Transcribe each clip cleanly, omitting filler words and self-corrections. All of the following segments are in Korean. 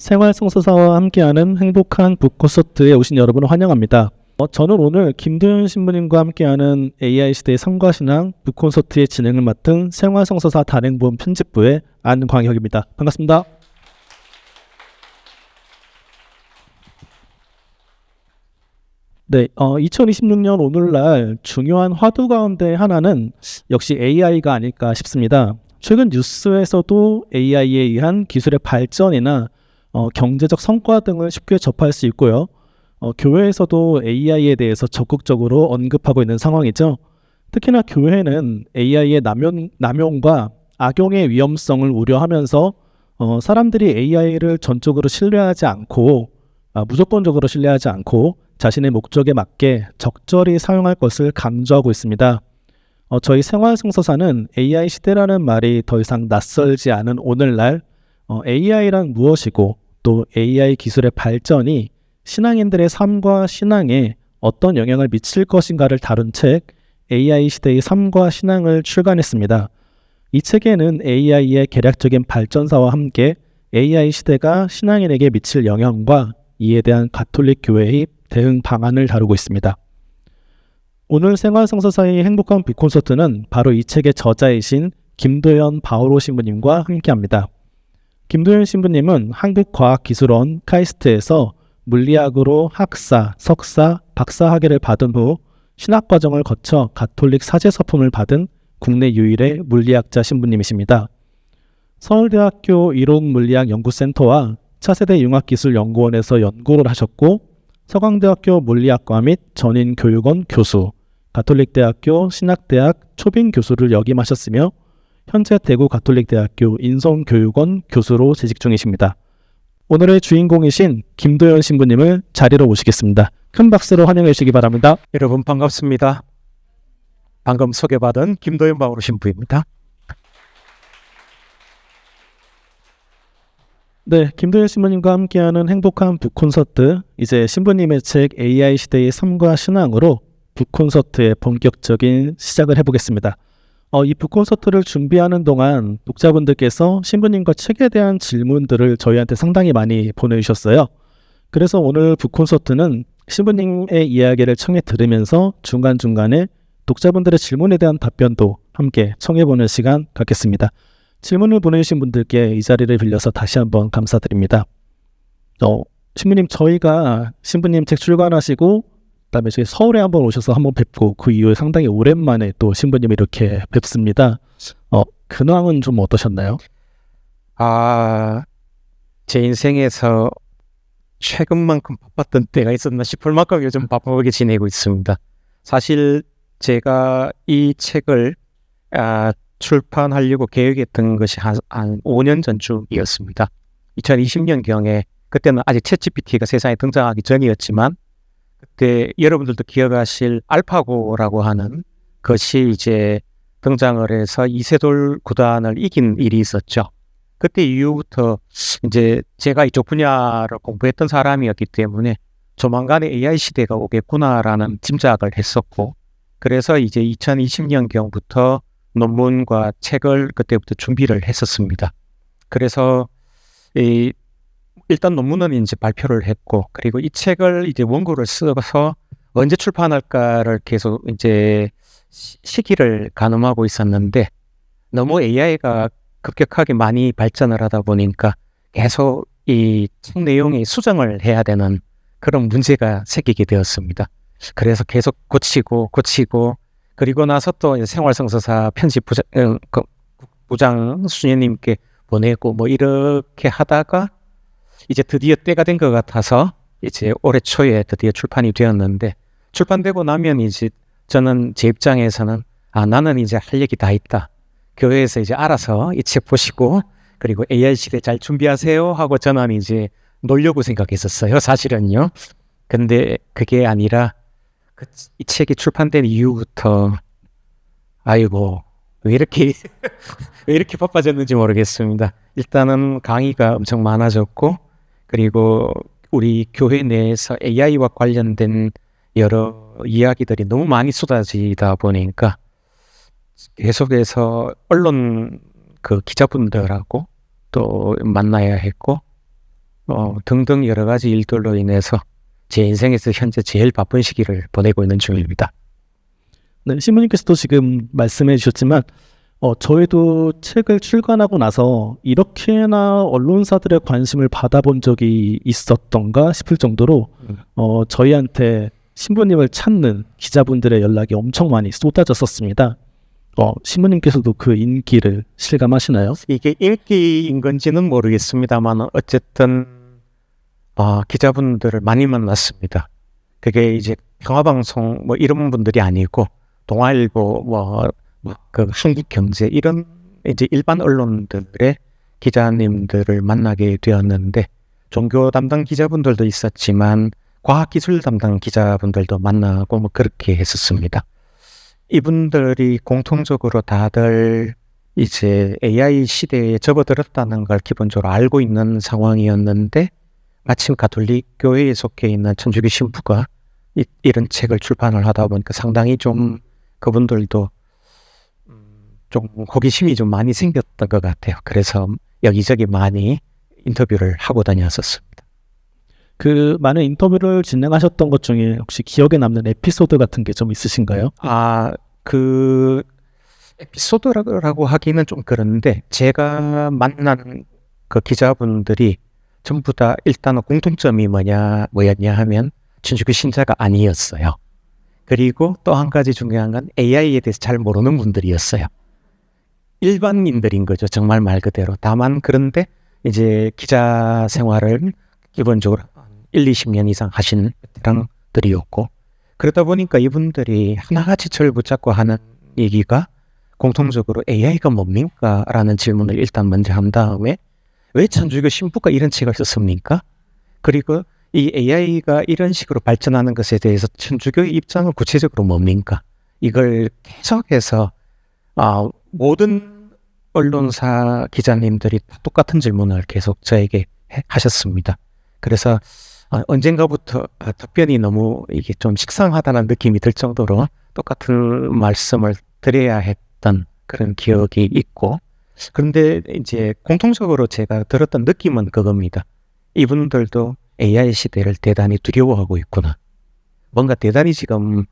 생활성서사와 함께하는 행복한 북콘서트에 오신 여러분을 환영합니다. 저는 오늘 김도현 신부님과 함께하는 AI 시대의 삶과 신앙 북콘서트의 진행을 맡은 생활성서사 단행본 편집부의 안광혁입니다. 반갑습니다. 네, 2026년 오늘날 중요한 화두 가운데 하나는 역시 AI가 아닐까 싶습니다. 최근 뉴스에서도 AI에 의한 기술의 발전이나 경제적 성과 등을 쉽게 접할 수 있고요. 교회에서도 AI에 대해서 적극적으로 언급하고 있는 상황이죠. 특히나 교회는 AI의 남용과 악용의 위험성을 우려하면서 사람들이 AI를 전적으로 신뢰하지 않고 무조건적으로 신뢰하지 않고 자신의 목적에 맞게 적절히 사용할 것을 강조하고 있습니다. 저희 생활성서사는 AI 시대라는 말이 더 이상 낯설지 않은 오늘날 AI란 무엇이고 또 AI 기술의 발전이 신앙인들의 삶과 신앙에 어떤 영향을 미칠 것인가를 다룬 책 AI 시대의 삶과 신앙을 출간했습니다. 이 책에는 AI의 개략적인 발전사와 함께 AI 시대가 신앙인에게 미칠 영향과 이에 대한 가톨릭 교회의 대응 방안을 다루고 있습니다. 오늘 생활성서사의 행복한 북콘서트는 바로 이 책의 저자이신 김도현 바오로 신부님과 함께합니다. 김도현 신부님은 한국과학기술원 카이스트에서 물리학으로 학사, 석사, 박사 학위를 받은 후 신학과정을 거쳐 가톨릭 사제서품을 받은 국내 유일의 물리학자 신부님이십니다. 서울대학교 이론물리학연구센터와 차세대 융합기술연구원에서 연구를 하셨고 서강대학교 물리학과 및 전인교육원 교수, 가톨릭대학교 신학대학 초빙 교수를 역임하셨으며 현재 대구 가톨릭대학교 인성교육원 교수로 재직 중이십니다. 오늘의 주인공이신 김도현 신부님을 자리로 모시겠습니다. 큰 박수로 환영해 주시기 바랍니다. 여러분 반갑습니다. 방금 소개받은 김도현 바오로 신부입니다. 네, 김도현 신부님과 함께하는 행복한 북콘서트, 이제 신부님의 책 AI 시대의 삶과 신앙으로 북콘서트의 본격적인 시작을 해보겠습니다. 이 북콘서트를 준비하는 동안 독자분들께서 신부님과 책에 대한 질문들을 저희한테 상당히 많이 보내주셨어요. 그래서 오늘 북콘서트는 신부님의 이야기를 청해 들으면서 중간중간에 독자분들의 질문에 대한 답변도 함께 청해보는 시간 갖겠습니다. 질문을 보내주신 분들께 이 자리를 빌려서 다시 한번 감사드립니다. 신부님, 저희가 신부님 책 출간하시고 그다음에 저희 서울에 한번 오셔서 한번 뵙고 그 이후에 상당히 오랜만에 또 신부님을 이렇게 뵙습니다. 근황은 좀 어떠셨나요? 제 인생에서 최근만큼 바빴던 때가 있었나 싶을 만큼 요즘 바쁘게 지내고 있습니다. 사실 제가 이 책을 출판하려고 계획했던 것이 한 5년 전쯤이었습니다. 2020년경에 그때는 아직 챗GPT가 세상에 등장하기 전이었지만 그때 여러분들도 기억하실 알파고라고 하는 것이 이제 등장을 해서 이세돌 구단을 이긴 일이 있었죠. 그때 이후부터 이제 제가 이쪽 분야를 공부했던 사람이었기 때문에 조만간에 AI 시대가 오겠구나라는 짐작을 했었고, 그래서 이제 2020년경부터 논문과 책을 그때부터 준비를 했었습니다. 그래서 일단 논문은 이제 발표를 했고, 그리고 이 책을 이제 원고를 써서 언제 출판할까를 계속 이제 시기를 가늠하고 있었는데, 너무 AI가 급격하게 많이 발전을 하다 보니까 계속 이 책 내용이 수정을 해야 되는 그런 문제가 생기게 되었습니다. 그래서 계속 고치고 그리고 나서 또 생활성서사 편집 부장 수녀님께 보내고 뭐 이렇게 하다가 이제 드디어 때가 된 것 같아서 이제 올해 초에 드디어 출판이 되었는데, 출판되고 나면 이제 저는 제 입장에서는 나는 이제 할 얘기 다 있다. 교회에서 이제 알아서 이 책 보시고 그리고 AI 시대 잘 준비하세요 하고 저는 이제 놀려고 생각했었어요, 사실은요. 근데 그게 아니라 이 책이 출판된 이후부터 아이고 왜 이렇게 왜 이렇게 바빠졌는지 모르겠습니다. 일단은 강의가 엄청 많아졌고, 그리고 우리 교회 내에서 AI와 관련된 여러 이야기들이 너무 많이 쏟아지다 보니까 계속해서 언론 기자분들하고 또 만나야 했고, 등등 여러 가지 일들로 인해서 제 인생에서 현재 제일 바쁜 시기를 보내고 있는 중입니다. 네, 신부님께서도 지금 말씀해 주셨지만 저희도 책을 출간하고 나서 이렇게나 언론사들의 관심을 받아본 적이 있었던가 싶을 정도로 저희한테 신부님을 찾는 기자분들의 연락이 엄청 많이 쏟아졌었습니다. 신부님께서도 그 인기를 실감하시나요? 이게 인기인 건지는 모르겠습니다만 어쨌든 기자분들을 많이 만났습니다. 그게 이제 평화방송 뭐 이런 분들이 아니고 동아일보 그 한국경제 이런 이제 일반 언론들의 기자님들을 만나게 되었는데 종교 담당 기자분들도 있었지만 과학기술 담당 기자분들도 만나고 뭐 그렇게 했었습니다. 이분들이 공통적으로 다들 이제 AI 시대에 접어들었다는 걸 기본적으로 알고 있는 상황이었는데 마침 가톨릭 교회에 속해 있는 천주교 신부가 이런 책을 출판을 하다 보니까 상당히 좀 그분들도 좀 호기심이 좀 많이 생겼던 것 같아요. 그래서 여기저기 많이 인터뷰를 하고 다녔었습니다. 그 많은 인터뷰를 진행하셨던 것 중에 혹시 기억에 남는 에피소드 같은 게 좀 있으신가요? 그 에피소드라고 하기는 좀 그런데 제가 만난 그 기자분들이 전부 다 일단은 공통점이 뭐였냐 하면 천주교 신자가 아니었어요. 그리고 또 한 가지 중요한 건 AI에 대해서 잘 모르는 분들이었어요. 일반인들인 거죠. 정말 말 그대로. 다만 그런데 이제 기자 생활을 기본적으로 1, 20년 이상 하신 베테랑들이었고 그러다 보니까 이분들이 하나같이 저를 붙잡고 하는 얘기가 공통적으로 AI가 뭡니까? 라는 질문을 일단 먼저 한 다음에 왜 천주교 신부가 이런 책을 썼습니까? 그리고 이 AI가 이런 식으로 발전하는 것에 대해서 천주교의 입장은 구체적으로 뭡니까? 이걸 계속해서 모든 언론사 기자님들이 똑같은 질문을 계속 저에게 하셨습니다. 그래서 언젠가부터 답변이 너무 이게 좀 식상하다는 느낌이 들 정도로 똑같은 말씀을 드려야 했던 그런 기억이 있고 그런데 이제 공통적으로 제가 들었던 느낌은 그겁니다. 이분들도 AI 시대를 대단히 두려워하고 있구나. 뭔가 대단히 지금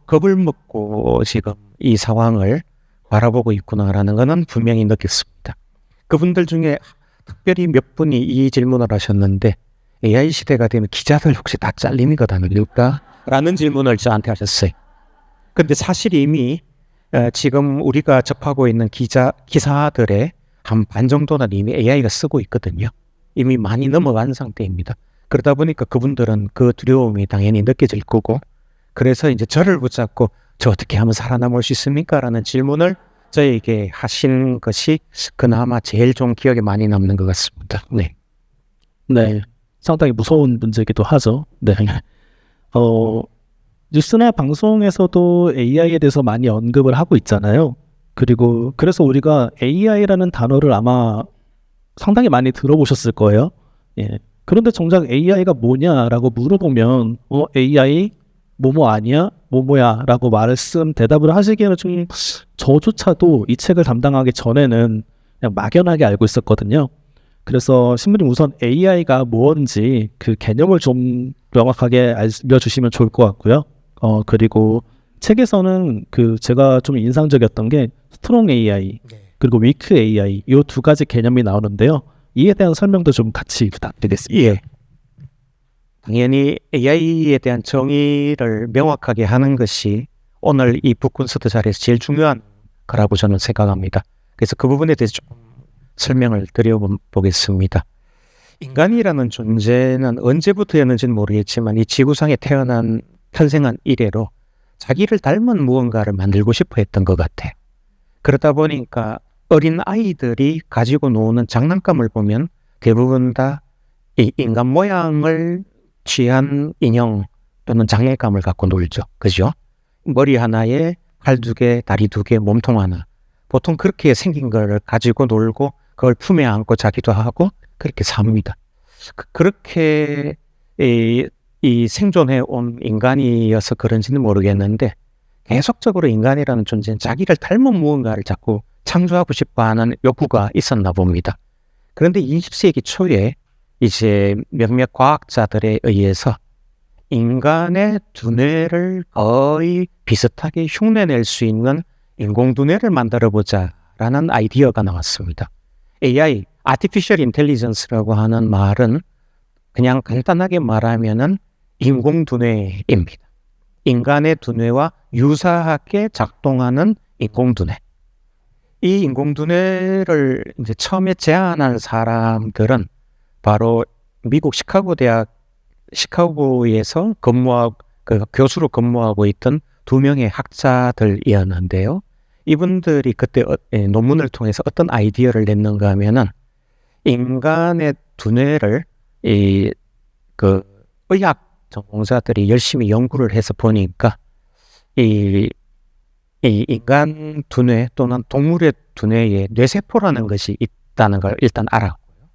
겁을 먹고 지금 이 상황을 바라보고 있구나라는 것은 분명히 느꼈습니다. 그분들 중에 특별히 몇 분이 이 질문을 하셨는데 AI 시대가 되면 기자들 혹시 다 잘리는 것 아닙니까? 라는 질문을 저한테 하셨어요. 근데 사실 이미 지금 우리가 접하고 있는 기사들의 한 반 정도는 이미 AI가 쓰고 있거든요. 이미 많이 넘어간 상태입니다. 그러다 보니까 그분들은 그 두려움이 당연히 느껴질 거고 그래서 이제 저를 붙잡고 저 어떻게 하면 살아남을 수 있습니까? 라는 질문을 저에게 하신 것이 그나마 제일 좀 기억에 많이 남는 것 같습니다. 네. 네. 상당히 무서운 문제이기도 하죠. 네. 뉴스나 방송에서도 AI에 대해서 많이 언급을 하고 있잖아요. 그리고 그래서 우리가 AI라는 단어를 아마 상당히 많이 들어보셨을 거예요. 예. 그런데 정작 AI가 뭐냐라고 물어보면 AI 뭐뭐 아니야? 뭐뭐야? 라고 대답을 하시기에는 좀 저조차도 이 책을 담당하기 전에는 그냥 막연하게 알고 있었거든요. 그래서 신부님 우선 AI가 뭔지 그 개념을 좀 명확하게 알려주시면 좋을 것 같고요. 그리고 책에서는 그 제가 좀 인상적이었던 게 스트롱 AI 그리고 위크 AI 이 두 가지 개념이 나오는데요. 이에 대한 설명도 좀 같이 부탁드리겠습니다. 예. 당연히 AI에 대한 정의를 명확하게 하는 것이 오늘 이 북콘서트 자리에서 제일 중요한 거라고 저는 생각합니다. 그래서 그 부분에 대해서 조금 설명을 드려보겠습니다. 인간이라는 존재는 언제부터였는지는 모르겠지만 이 지구상에 탄생한 이래로 자기를 닮은 무언가를 만들고 싶어 했던 것 같아요. 그러다 보니까 어린 아이들이 가지고 노는 장난감을 보면 대부분 다 이 인간 모양을 취한 인형 또는 장난감을 갖고 놀죠. 그죠? 머리 하나에 팔 2개, 다리 2개, 몸통 하나. 보통 그렇게 생긴 걸 가지고 놀고 그걸 품에 안고 자기도 하고 그렇게 삽니다. 그렇게 이 생존해 온 인간이어서 그런지는 모르겠는데 계속적으로 인간이라는 존재는 자기를 닮은 무언가를 자꾸 창조하고 싶어 하는 욕구가 있었나 봅니다. 그런데 20세기 초에 이제 몇몇 과학자들에 의해서 인간의 두뇌를 거의 비슷하게 흉내낼 수 있는 인공두뇌를 만들어보자라는 아이디어가 나왔습니다. AI, Artificial Intelligence라고 하는 말은 그냥 간단하게 말하면은 인공두뇌입니다. 인간의 두뇌와 유사하게 작동하는 인공두뇌. 이 인공두뇌를 이제 처음에 제안한 사람들은 바로 미국 시카고에서 교수로 근무하고 있던 2명의 학자들이었는데요. 이분들이 그때 논문을 통해서 어떤 아이디어를 냈는가 하면은 인간의 두뇌를 의학 전공자들이 열심히 연구를 해서 보니까 이 인간 두뇌 또는 동물의 두뇌에 뇌세포라는 것이 있다는 걸 일단 알았고요.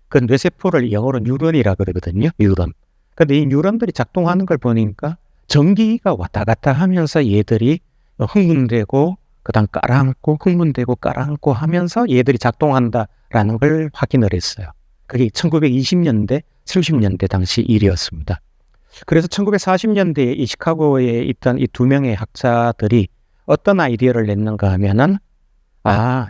그 뇌세포를 영어로 뉴런이라 그러거든요. 뉴런. 근데 이 뉴런들이 작동하는 걸 보니까 전기가 왔다 갔다 하면서 얘들이 흥분되고 그다음 깔아앉고 흥분되고 깔아앉고 하면서 얘들이 작동한다라는 걸 확인을 했어요. 그게 1920년대, 70년대 당시 일이었습니다. 그래서 1940년대에 이 시카고에 있던 이 2명의 학자들이 어떤 아이디어를 냈는가 하면은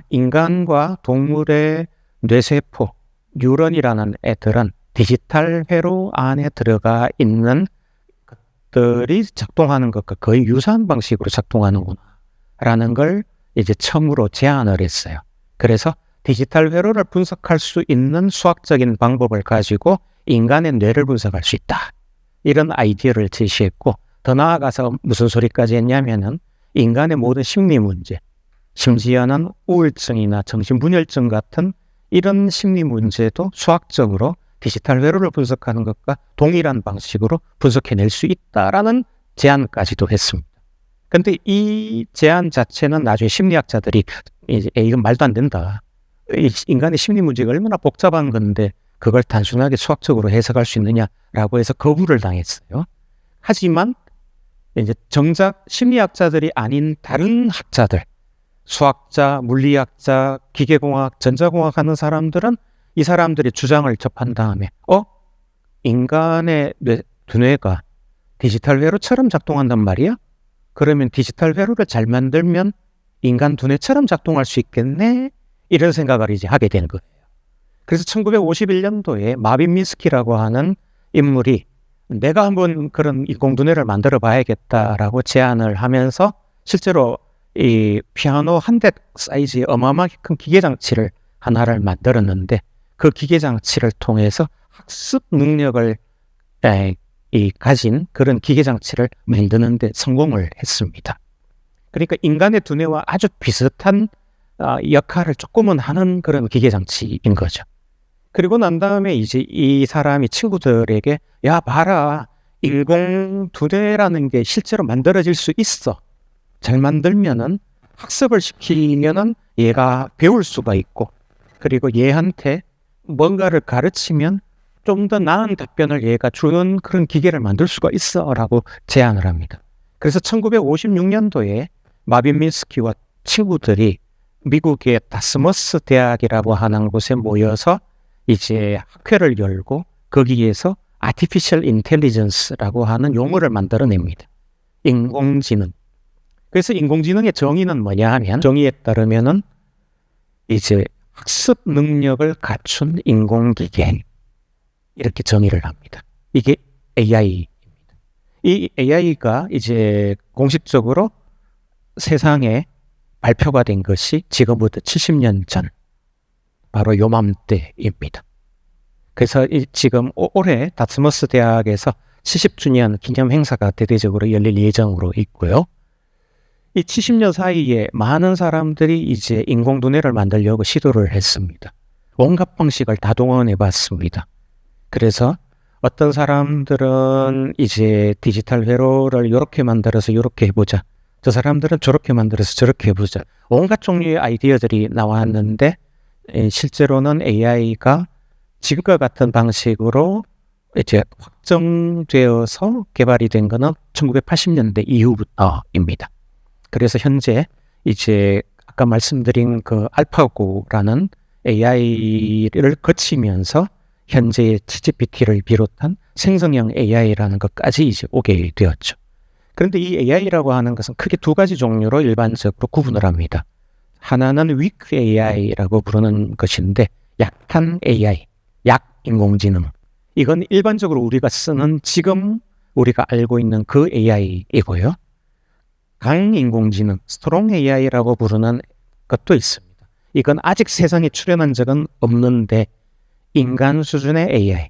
인간과 동물의 뇌세포, 뉴런이라는 애들은 디지털 회로 안에 들어가 있는 것들이 작동하는 것과 거의 유사한 방식으로 작동하는구나 라는 걸 이제 처음으로 제안을 했어요. 그래서 디지털 회로를 분석할 수 있는 수학적인 방법을 가지고 인간의 뇌를 분석할 수 있다. 이런 아이디어를 제시했고, 더 나아가서 무슨 소리까지 했냐면은 인간의 모든 심리 문제, 심지어는 우울증이나 정신분열증 같은 이런 심리 문제도 수학적으로 디지털 회로를 분석하는 것과 동일한 방식으로 분석해낼 수 있다라는 제안까지도 했습니다. 근데 이 제안 자체는 나중에 심리학자들이 이건 말도 안 된다. 인간의 심리 문제가 얼마나 복잡한 건데 그걸 단순하게 수학적으로 해석할 수 있느냐라고 해서 거부를 당했어요. 하지만 이제 정작 심리학자들이 아닌 다른 학자들, 수학자, 물리학자, 기계공학, 전자공학 하는 사람들은 이 사람들의 주장을 접한 다음에 인간의 두뇌가 디지털 회로처럼 작동한단 말이야? 그러면 디지털 회로를 잘 만들면 인간 두뇌처럼 작동할 수 있겠네? 이런 생각을 이제 하게 된 거예요. 그래서 1951년도에 마빈 미스키라고 하는 인물이 내가 한번 그런 인공두뇌를 만들어 봐야겠다라고 제안을 하면서 실제로 이 피아노 한 대 사이즈의 어마어마하게 큰 기계장치를 하나를 만들었는데 그 기계장치를 통해서 학습 능력을 가진 그런 기계장치를 만드는 데 성공을 했습니다. 그러니까 인간의 두뇌와 아주 비슷한 역할을 조금은 하는 그런 기계장치인 거죠. 그리고 난 다음에 이제 이 사람이 친구들에게 야 봐라, 인공두뇌라는 게 실제로 만들어질 수 있어. 잘 만들면은 학습을 시키면은 얘가 배울 수가 있고, 그리고 얘한테 뭔가를 가르치면 좀 더 나은 답변을 얘가 주는 그런 기계를 만들 수가 있어 라고 제안을 합니다. 그래서 1956년도에 마빈 미스키와 친구들이 미국의 다스머스 대학이라고 하는 곳에 모여서 이제 학회를 열고 거기에서 Artificial Intelligence라고 하는 용어를 만들어냅니다. 인공지능. 그래서 인공지능의 정의는 뭐냐 하면, 정의에 따르면은 이제 학습 능력을 갖춘 인공기계, 이렇게 정의를 합니다. 이게 AI입니다. 이 AI가 이제 공식적으로 세상에 발표가 된 것이 지금부터 70년 전, 바로 요맘때입니다. 그래서 지금 올해 다스머스 대학에서 70주년 기념 행사가 대대적으로 열릴 예정으로 있고요. 이 70년 사이에 많은 사람들이 이제 인공두뇌를 만들려고 시도를 했습니다. 온갖 방식을 다 동원해 봤습니다. 그래서 어떤 사람들은 이제 디지털 회로를 이렇게 만들어서 이렇게 해보자. 저 사람들은 저렇게 만들어서 저렇게 해보자. 온갖 종류의 아이디어들이 나왔는데 실제로는 AI가 지금과 같은 방식으로 이제 확정되어서 개발이 된 것은 1980년대 이후부터입니다. 그래서 현재 이제 아까 말씀드린 그 알파고라는 AI를 거치면서 현재의 ChatGPT를 비롯한 생성형 AI라는 것까지 이제 오게 되었죠. 그런데 이 AI라고 하는 것은 크게 두 가지 종류로 일반적으로 구분을 합니다. 하나는 weak AI라고 부르는 것인데 약한 AI, 약 인공지능. 이건 일반적으로 우리가 쓰는 지금 우리가 알고 있는 그 AI이고요. 강 인공지능, strong AI라고 부르는 것도 있습니다. 이건 아직 세상에 출현한 적은 없는데 인간 수준의 AI,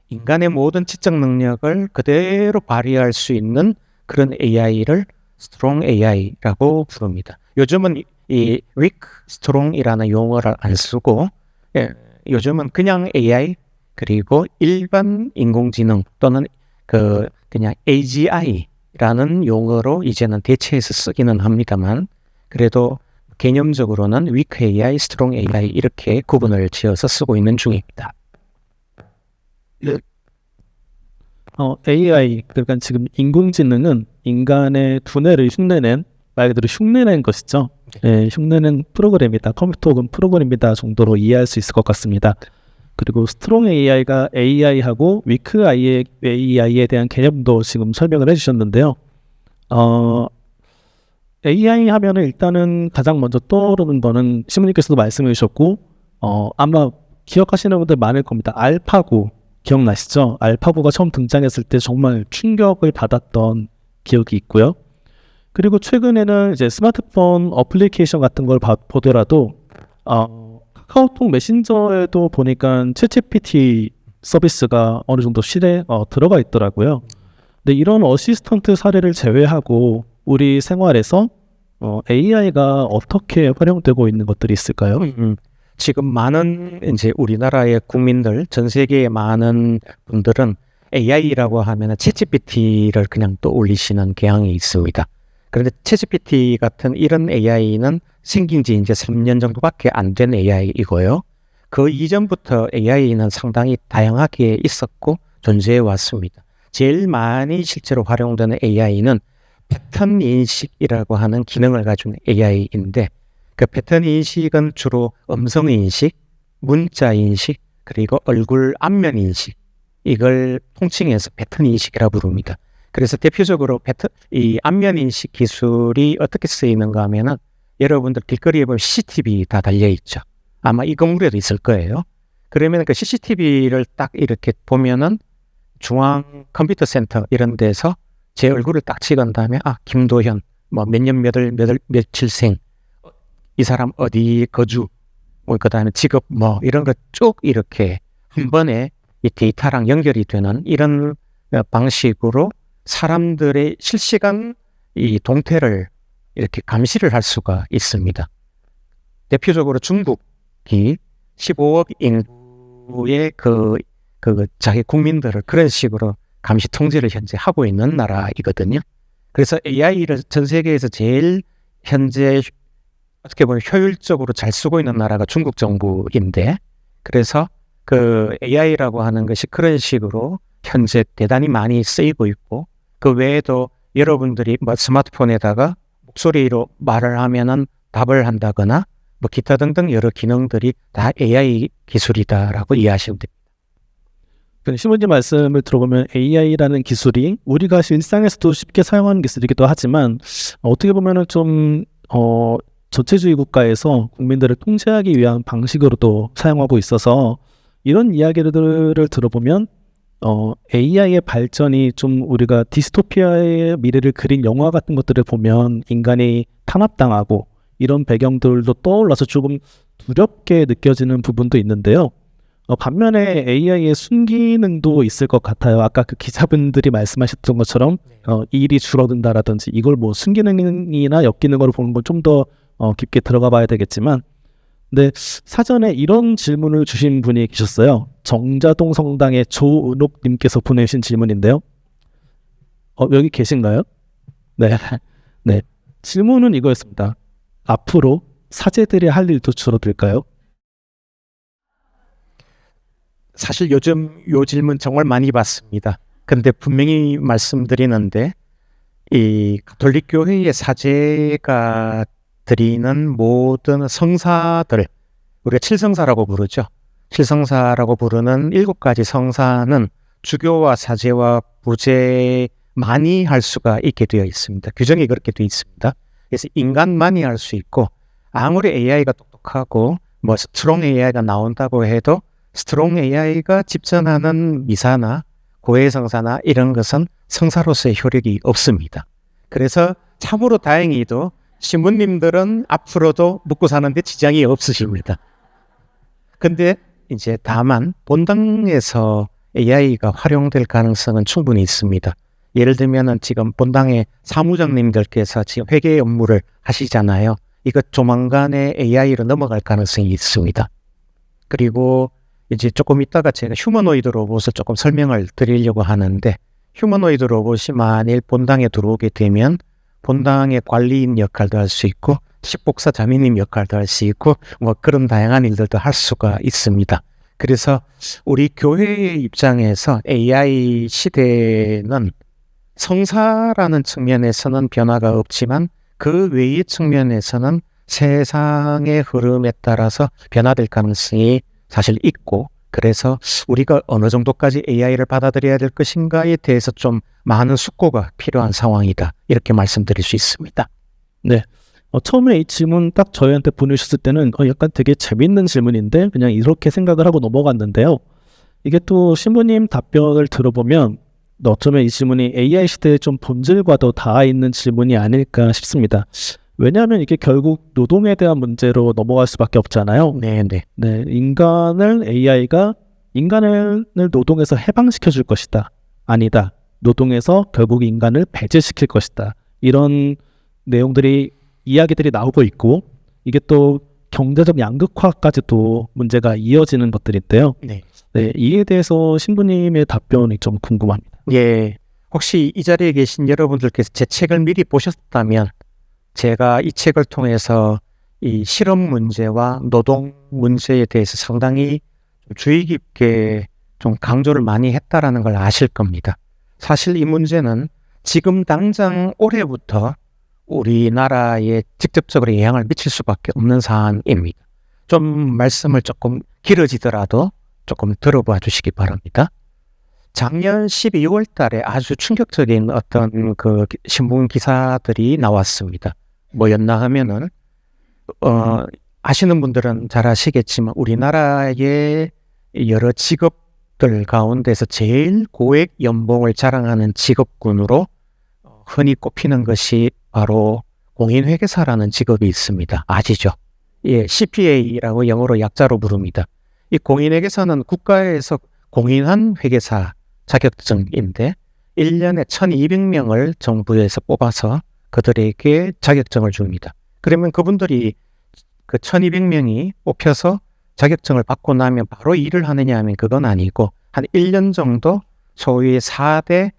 인간의 모든 지적 능력을 그대로 발휘할 수 있는 그런 AI를 strong AI라고 부릅니다. 요즘은 이 weak, strong이라는 용어를 안 쓰고 요즘은 그냥 AI 그리고 일반 인공지능 또는 그냥 AGI라는 용어로 이제는 대체해서 쓰기는 합니다만 그래도 개념적으로는 weak AI, strong AI 이렇게 구분을 지어서 쓰고 있는 중입니다. AI 그러니까 지금 인공지능은 인간의 두뇌를 흉내낸 말 그대로 흉내낸 것이죠. 예, 흉내낸 프로그램이다. 컴퓨터 혹은 프로그램이다 정도로 이해할 수 있을 것 같습니다. 그리고 스트롱 AI가 AI하고 위크 AI에 대한 개념도 지금 설명을 해주셨는데요. AI 하면은 일단은 가장 먼저 떠오르는 거는 시모님께서도 말씀해 주셨고 아마 기억하시는 분들 많을 겁니다. 알파고 기억나시죠? 알파고가 처음 등장했을 때 정말 충격을 받았던 기억이 있고요. 그리고 최근에는 이제 스마트폰 어플리케이션 같은 걸 보더라도 카카오톡 메신저에도 보니까 챗GPT 서비스가 어느 정도 실에 들어가 있더라고요. 근데 이런 어시스턴트 사례를 제외하고 우리 생활에서 AI가 어떻게 활용되고 있는 것들이 있을까요? 지금 많은 이제 우리나라의 국민들, 전 세계의 많은 분들은 AI라고 하면 챗GPT를 그냥 떠올리시는 경향이 있습니다. 그런데 챗GPT 같은 이런 AI는 생긴 지 이제 3년 정도밖에 안 된 AI이고요. 그 이전부터 AI는 상당히 다양하게 있었고 존재해 왔습니다. 제일 많이 실제로 활용되는 AI는 패턴 인식이라고 하는 기능을 가진 AI인데 그 패턴 인식은 주로 음성 인식, 문자 인식, 그리고 얼굴 안면 인식 이걸 통칭해서 패턴 인식이라 부릅니다. 그래서 대표적으로 이 안면 인식 기술이 어떻게 쓰이는가 하면은 여러분들 길거리에 보면 CCTV 다 달려 있죠. 아마 이 건물에도 있을 거예요. 그러면 그 CCTV를 딱 이렇게 보면은 중앙 컴퓨터 센터 이런 데서 제 얼굴을 딱 찍은 다음에 김도현 뭐 몇 년 며칠생 이 사람 어디 거주 뭐 그다음에 직업 뭐 이런 거 쭉 이렇게 한 번에 이 데이터랑 연결이 되는 이런 방식으로 사람들의 실시간 이 동태를 이렇게 감시를 할 수가 있습니다. 대표적으로 중국이 15억 인구의 그 자기 국민들을 그런 식으로 감시 통제를 현재 하고 있는 나라이거든요. 그래서 AI를 전 세계에서 제일 현재 어떻게 보면 효율적으로 잘 쓰고 있는 나라가 중국 정부인데 그래서 그 AI라고 하는 것이 그런 식으로 현재 대단히 많이 쓰이고 있고 그 외에도 여러분들이 뭐 스마트폰에다가 목소리로 말을 하면은 답을 한다거나 뭐 기타 등등 여러 기능들이 다 AI 기술이다라고 이해하시면 됩니다. 시모님 말씀을 들어보면 AI라는 기술이 우리가 일상에서도 쉽게 사용하는 기술이기도 하지만 어떻게 보면은 좀 전체주의 국가에서 국민들을 통제하기 위한 방식으로도 사용하고 있어서 이런 이야기들을 들어보면 AI의 발전이 좀 우리가 디스토피아의 미래를 그린 영화 같은 것들을 보면 인간이 탄압당하고 이런 배경들도 떠올라서 조금 두렵게 느껴지는 부분도 있는데요. 반면에 AI의 순기능도 있을 것 같아요. 아까 그 기자분들이 말씀하셨던 것처럼 일이 줄어든다라든지 이걸 뭐 순기능이나 역기능으로 보는 건 좀 더 깊게 들어가 봐야 되겠지만 근데 사전에 이런 질문을 주신 분이 계셨어요. 정자동 성당의 조은옥님께서 보내주신 질문인데요. 여기 계신가요? 네. 네. 질문은 이거였습니다. 앞으로 사제들의 할 일도 줄어들까요? 사실 요즘 요 질문 정말 많이 받습니다. 근데 분명히 말씀드리는데 이 가톨릭 교회의 사제가 드리는 모든 성사들 우리가 칠성사라고 부르죠. 칠성사라고 부르는 7가지 성사는 주교와 사제와 부제만이 할 수가 있게 되어 있습니다. 규정이 그렇게 되어 있습니다. 그래서 인간만이 할 수 있고 아무리 AI가 똑똑하고 뭐 스트롱 AI가 나온다고 해도 스트롱 AI가 집전하는 미사나 고해성사나 이런 것은 성사로서의 효력이 없습니다. 그래서 참으로 다행히도 신부님들은 앞으로도 묵고 사는데 지장이 없으십니다. 근데 이제 다만 본당에서 AI가 활용될 가능성은 충분히 있습니다. 예를 들면은 지금 본당의 사무장님들께서 지금 회계 업무를 하시잖아요. 이거 조만간에 AI로 넘어갈 가능성이 있습니다. 그리고 이제 조금 있다가 제가 휴머노이드 로봇을 조금 설명을 드리려고 하는데, 휴머노이드 로봇이 만일 본당에 들어오게 되면 본당의 관리인 역할도 할 수 있고 식복사 자매님 역할도 할 수 있고 뭐 그런 다양한 일들도 할 수가 있습니다. 그래서 우리 교회의 입장에서 AI 시대는 성사라는 측면에서는 변화가 없지만 그 외의 측면에서는 세상의 흐름에 따라서 변화될 가능성이 사실 있고, 그래서 우리가 어느 정도까지 AI를 받아들여야 될 것인가에 대해서 좀 많은 숙고가 필요한 상황이다, 이렇게 말씀드릴 수 있습니다. 네. 처음에 이 질문 딱 저희한테 보내셨을 때는 약간 되게 재밌는 질문인데 그냥 이렇게 생각을 하고 넘어갔는데요. 이게 또 신부님 답변을 들어보면 어쩌면 이 질문이 AI 시대의 좀 본질과도 닿아 있는 질문이 아닐까 싶습니다. 왜냐하면 이게 결국 노동에 대한 문제로 넘어갈 수밖에 없잖아요. 네네. 네, AI가 인간을 노동에서 해방시켜 줄 것이다. 아니다. 노동에서 결국 인간을 배제시킬 것이다. 이런 이야기들이 나오고 있고, 이게 또 경제적 양극화까지도 문제가 이어지는 것들인데요. 네. 네, 이에 대해서 신부님의 답변이 좀 궁금합니다. 예. 혹시 이 자리에 계신 여러분들께서 제 책을 미리 보셨다면 제가 이 책을 통해서 이 실업 문제와 노동 문제에 대해서 상당히 주의 깊게 좀 강조를 많이 했다라는 걸 아실 겁니다. 사실 이 문제는 지금 당장 올해부터 우리나라에 직접적으로 영향을 미칠 수밖에 없는 사안입니다. 좀 말씀을 조금 길어지더라도 조금 들어봐 주시기 바랍니다. 작년 12월 달에 아주 충격적인 어떤 그 신문 기사들이 나왔습니다. 뭐였나 하면은 아시는 분들은 잘 아시겠지만 우리나라의 여러 직업들 가운데서 제일 고액 연봉을 자랑하는 직업군으로 흔히 꼽히는 것이 바로 공인회계사라는 직업이 있습니다. 아시죠? 예, CPA라고 영어로 약자로 부릅니다. 이 공인회계사는 국가에서 공인한 회계사 자격증인데 1년에 1200명을 정부에서 뽑아서 그들에게 자격증을 줍니다. 그러면 그분들이 그 1200명이 뽑혀서 자격증을 받고 나면 바로 일을 하느냐 하면 그건 아니고 한 1년 정도 소위 4대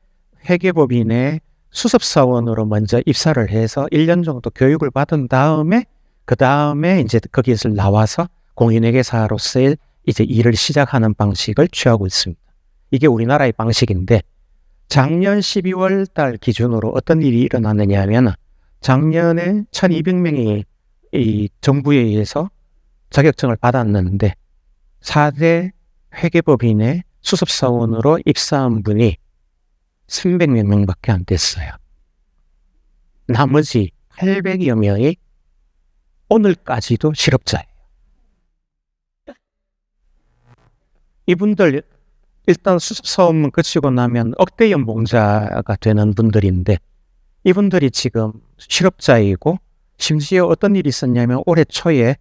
회계법인의 수습사원으로 먼저 입사를 해서 1년 정도 교육을 받은 다음에 그 다음에 이제 거기에서 나와서 공인회계사로서의 이제 일을 시작하는 방식을 취하고 있습니다. 이게 우리나라의 방식인데 작년 12월 달 기준으로 어떤 일이 일어났느냐 하면 작년에 1200명이 이 정부에 의해서 자격증을 받았는데 4대 회계법인의 수습사원으로 입사한 분이 300여 명밖에 안 됐어요. 나머지 800여 명이 오늘까지도 실업자예요. 이분들 일단 수습사원만 거치고 나면 억대 연봉자가 되는 분들인데 이분들이 지금 실업자이고 심지어 어떤 일이 있었냐면 올해 초에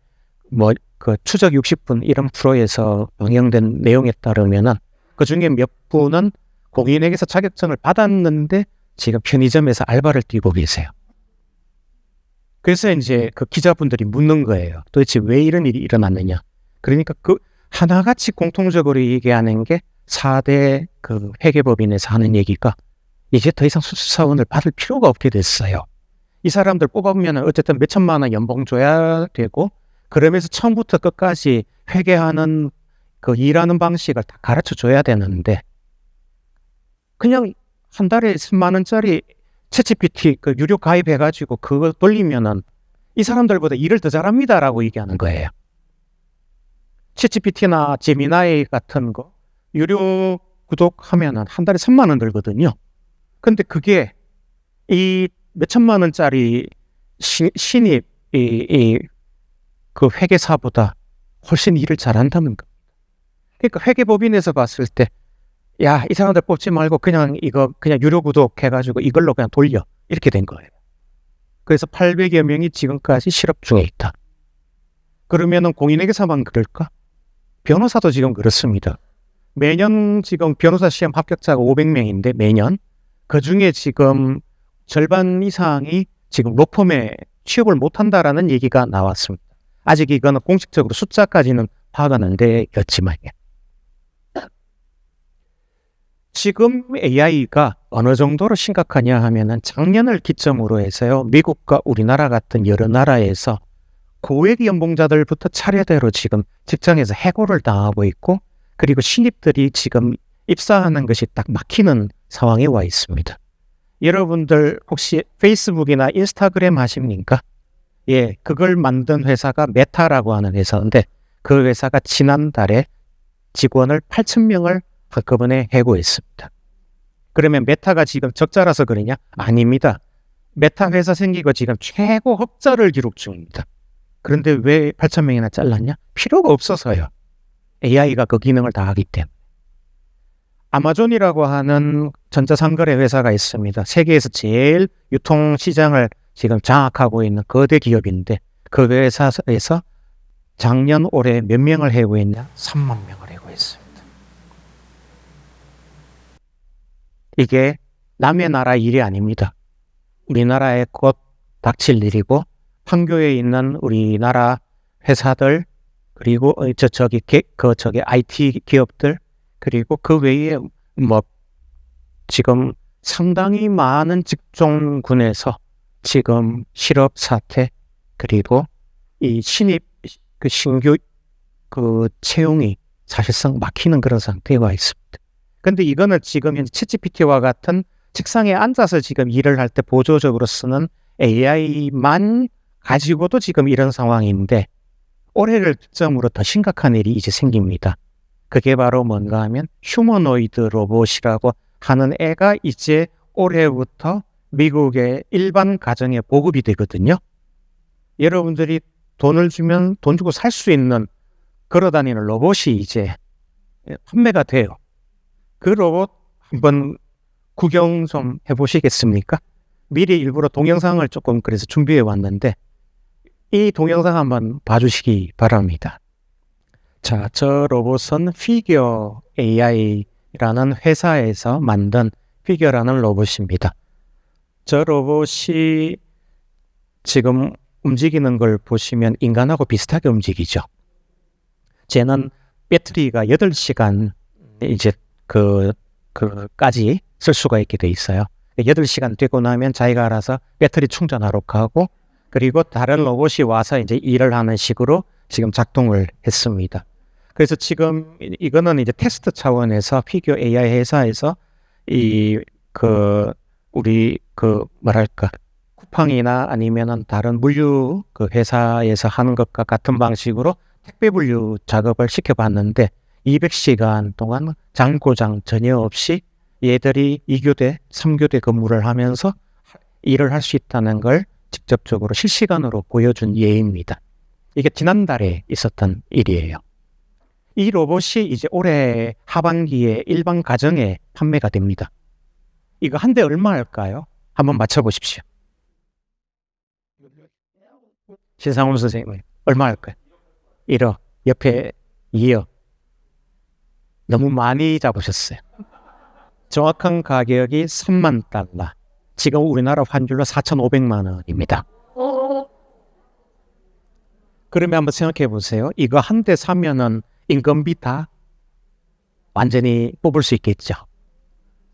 뭐 그 추적 60분 이런 프로에서 방영된 내용에 따르면은 그 중에 몇 분은 공인회계사 자격증을 받았는데 지금 편의점에서 알바를 뛰고 계세요. 그래서 이제 그 기자분들이 묻는 거예요. 도대체 왜 이런 일이 일어났느냐. 그러니까 그 하나같이 공통적으로 얘기하는 게 4대 그 회계법인에서 하는 얘기가 이제 더 이상 수습사원을 받을 필요가 없게 됐어요. 이 사람들 뽑아보면 어쨌든 몇 천만 원 연봉 줘야 되고 그러면서 처음부터 끝까지 회계하는 그 일하는 방식을 다 가르쳐 줘야 되는데 그냥 한 달에 10만 원짜리 챗GPT 그 유료 가입해가지고 그걸 돌리면은 이 사람들보다 일을 더 잘합니다라고 얘기하는 거예요. 챗GPT나 제미나이 같은 거 유료 구독하면은 한 달에 3만 원 들거든요. 근데 그게 이 몇천만 원짜리 신입 그 회계사보다 훨씬 일을 잘한다는 거. 그러니까 회계법인에서 봤을 때, 야, 이 사람들 뽑지 말고 그냥 이거 그냥 유료 구독해가지고 이걸로 그냥 돌려, 이렇게 된 거예요. 그래서 800여 명이 지금까지 실업 중에 있다. 그러면은 공인회계사만 그럴까? 변호사도 지금 그렇습니다. 매년 지금 변호사 시험 합격자가 500명인데 매년 그 중에 지금 절반 이상이 지금 로펌에 취업을 못한다라는 얘기가 나왔습니다. 아직 이거는 공식적으로 숫자까지는 파악은 안 되었지만요. 지금 AI가 어느 정도로 심각하냐 하면은 작년을 기점으로 해서요, 미국과 우리나라 같은 여러 나라에서 고액 연봉자들부터 차례대로 지금 직장에서 해고를 당하고 있고, 그리고 신입들이 지금 입사하는 것이 딱 막히는 상황에 와 있습니다. 여러분들 혹시 페이스북이나 인스타그램 하십니까? 예, 그걸 만든 회사가 메타라고 하는 회사인데, 그 회사가 지난달에 직원을 8,000명을 한꺼번에 해고했습니다. 그러면 메타가 지금 적자라서 그러냐? 아닙니다. 메타 회사 생기고 지금 최고 흑자를 기록 중입니다. 그런데 왜 8,000명이나 잘랐냐? 필요가 없어서요. AI가 그 기능을 다 하기 때문에. 아마존이라고 하는 전자상거래 회사가 있습니다. 세계에서 제일 유통시장을 지금 장악하고 있는 거대 기업인데, 그 회사에서 작년 올해 몇 명을 해고했냐? 3만 명을 해고했습니다. 이게 남의 나라 일이 아닙니다. 우리나라에 곧 닥칠 일이고, 판교에 있는 우리나라 회사들, 그리고 저기 IT 기업들, 그리고 그 외에 뭐 지금 상당히 많은 직종군에서 지금 실업 사태, 그리고 이 신입 그 신규 그 채용이 사실상 막히는 그런 상태에 와 있습니다. 근데 이거는 지금 현재 챗GPT와 같은 책상에 앉아서 지금 일을 할 때 보조적으로 쓰는 AI만 가지고도 지금 이런 상황인데, 올해를 기점으로 더 심각한 일이 이제 생깁니다. 그게 바로 뭔가 하면 휴머노이드 로봇이라고 하는 애가 이제 올해부터 미국의 일반 가정에 보급이 되거든요. 여러분들이 돈을 주면 돈 주고 살 수 있는 걸어다니는 로봇이 이제 판매가 돼요. 그 로봇 한번 구경 좀 해보시겠습니까? 미리 일부러 동영상을 조금 그래서 준비해 왔는데, 이 동영상 한번 봐주시기 바랍니다. 자, 저 로봇은 피겨 AI라는 회사에서 만든 피겨라는 로봇입니다. 저 로봇이 지금 움직이는 걸 보시면 인간하고 비슷하게 움직이죠. 쟤는 배터리가 8시간 이제 까지 쓸 수가 있게 돼 있어요. 8시간 되고 나면 자기가 알아서 배터리 충전하러 가고, 그리고 다른 로봇이 와서 이제 일을 하는 식으로 지금 작동을 했습니다. 그래서 지금 이거는 이제 테스트 차원에서 피겨 AI 회사에서 우리 뭐랄까, 쿠팡이나 아니면은 다른 물류 그 회사에서 하는 것과 같은 방식으로 택배 분류 작업을 시켜봤는데, 200시간 동안 장고장 전혀 없이 얘들이 2교대, 3교대 근무를 하면서 일을 할 수 있다는 걸 직접적으로 실시간으로 보여준 예입니다. 이게 지난달에 있었던 일이에요. 이 로봇이 이제 올해 하반기에 일반 가정에 판매가 됩니다. 이거 한 대 얼마 할까요? 한번 맞춰보십시오. 신상훈 선생님, 얼마 할까요? 1억, 옆에 2억. 너무 많이 잡으셨어요. 정확한 가격이 3만 달러. 지금 우리나라 환율로 4,500만 원입니다. 그러면 한번 생각해 보세요. 이거 한 대 사면은 인건비 다 완전히 뽑을 수 있겠죠.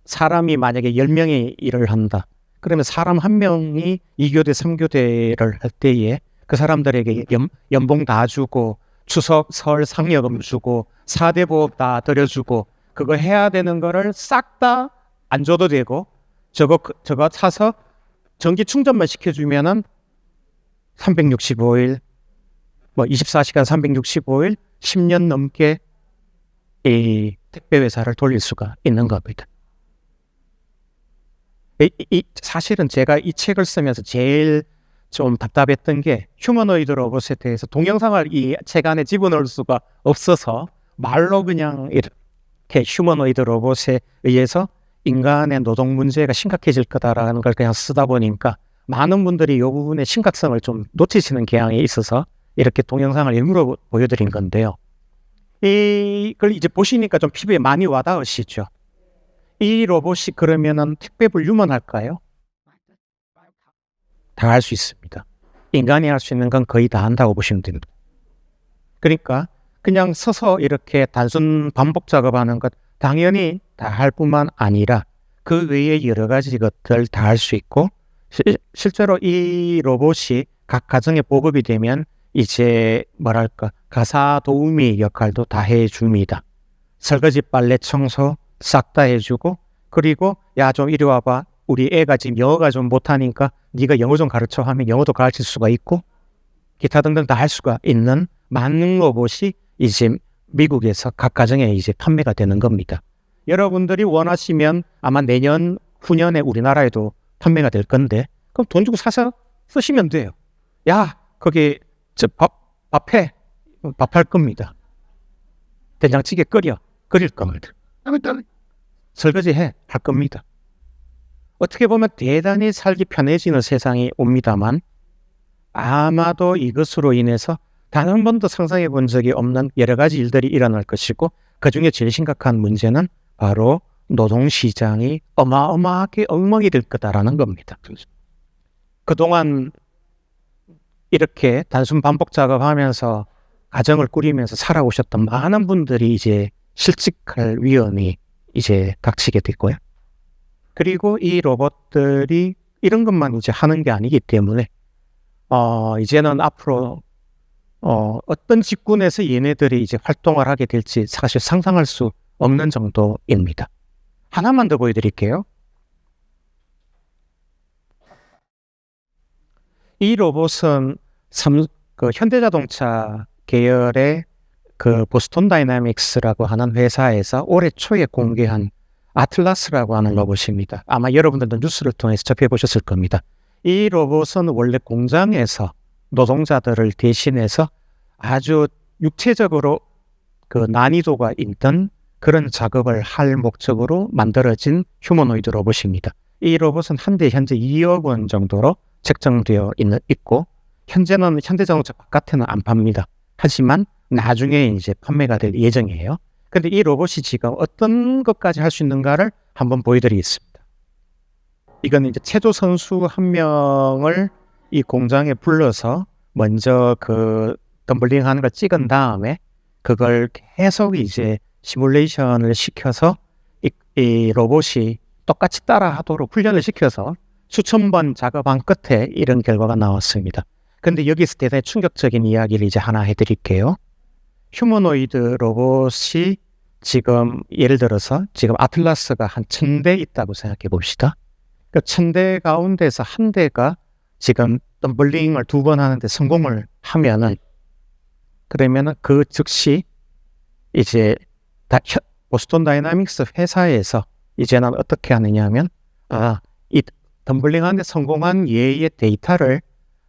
사람이 만약에 10명이 일을 한다. 그러면 사람 한 명이 2교대, 3교대를 할 때에 그 사람들에게 연봉 다 주고, 추석, 설, 상여금 주고, 4대 보험 다 들여주고, 그거 해야 되는 거를 싹 다 안 줘도 되고, 저거 사서 전기 충전만 시켜주면은 365일, 뭐 24시간 365일 10년 넘게 이 택배 회사를 돌릴 수가 있는 겁니다. 사실은 제가 이 책을 쓰면서 제일 좀 답답했던 게 휴머노이드 로봇에 대해서 동영상을 이 책 안에 집어넣을 수가 없어서 말로 그냥 이렇게 휴머노이드 로봇에 의해서 인간의 노동 문제가 심각해질 거다라는 걸 그냥 쓰다 보니까 많은 분들이 이 부분의 심각성을 좀 놓치시는 경향이 있어서 이렇게 동영상을 일부러 보여드린 건데요. 이걸 이제 보시니까 좀 피부에 많이 와닿으시죠? 이 로봇이 그러면은 택배를 유먼할까요? 다 할 수 있습니다. 인간이 할 수 있는 건 거의 다 한다고 보시면 됩니다. 그러니까 그냥 서서 이렇게 단순 반복 작업하는 것 당연히 다 할 뿐만 아니라 그 외에 여러 가지 것들 다 할 수 있고 실제로 이 로봇이 각 가정에 보급이 되면 이제 뭐랄까 가사 도우미 역할도 다 해줍니다. 설거지, 빨래, 청소 싹 다 해주고 그리고 야 좀 이리 와봐. 우리 애가 지금 영어가 좀 못하니까 네가 영어 좀 가르쳐 하면 영어도 가르칠 수가 있고 기타 등등 다 할 수가 있는 많은 로봇이 이제 미국에서 각 가정에 이제 판매가 되는 겁니다. 여러분들이 원하시면 아마 내년 후년에 우리나라에도 판매가 될 건데 그럼 돈 주고 사서 쓰시면 돼요. 야 거기 밥해 밥할 겁니다. 된장찌개 끓일 겁니다. 설거지 할 겁니다. 어떻게 보면 대단히 살기 편해지는 세상이 옵니다만 아마도 이것으로 인해서 단 한 번도 상상해 본 적이 없는 여러 가지 일들이 일어날 것이고 그중에 제일 심각한 문제는 바로 노동시장이 어마어마하게 엉망이 될 거다라는 겁니다. 그동안 이렇게 단순 반복 작업하면서 가정을 꾸리면서 살아오셨던 많은 분들이 이제 실직할 위험이 이제 닥치게 됐고요. 그리고 이 로봇들이 이런 것만 이제 하는 게 아니기 때문에 이제는 앞으로 어떤 직군에서 얘네들이 이제 활동을 하게 될지 사실 상상할 수 없는 정도입니다. 하나만 더 보여드릴게요. 이 로봇은 그 현대자동차 계열의 그 보스턴 다이나믹스라고 하는 회사에서 올해 초에 공개한 아틀라스라고 하는 로봇입니다. 아마 여러분들도 뉴스를 통해서 접해보셨을 겁니다. 이 로봇은 원래 공장에서 노동자들을 대신해서 아주 육체적으로 그 난이도가 있던 그런 작업을 할 목적으로 만들어진 휴머노이드 로봇입니다. 이 로봇은 한 대 현재 2억 원 정도로 책정되어 있고 현재는 현대자동차 바깥에는 안 팝니다. 하지만 나중에 이제 판매가 될 예정이에요. 근데 이 로봇이 지금 어떤 것까지 할 수 있는가를 한번 보여드리겠습니다. 이건 이제 체조 선수 한 명을 이 공장에 불러서 먼저 그 덤블링 하는 걸 찍은 다음에 그걸 계속 이제 시뮬레이션을 시켜서 이 로봇이 똑같이 따라 하도록 훈련을 시켜서 수천 번 작업한 끝에 이런 결과가 나왔습니다. 근데 여기서 대단히 충격적인 이야기를 이제 하나 해드릴게요. 휴머노이드 로봇이 지금 예를 들어서 지금 아틀라스가 한 1000대 있다고 생각해 봅시다. 그 1000대 가운데서 한 대가 지금 덤블링을 2번 하는데 성공을 하면은 그러면은 그 즉시 이제 보스턴 다이나믹스 회사에서 이제는 어떻게 하느냐 하면 이 덤블링 하는데 성공한 얘의 데이터를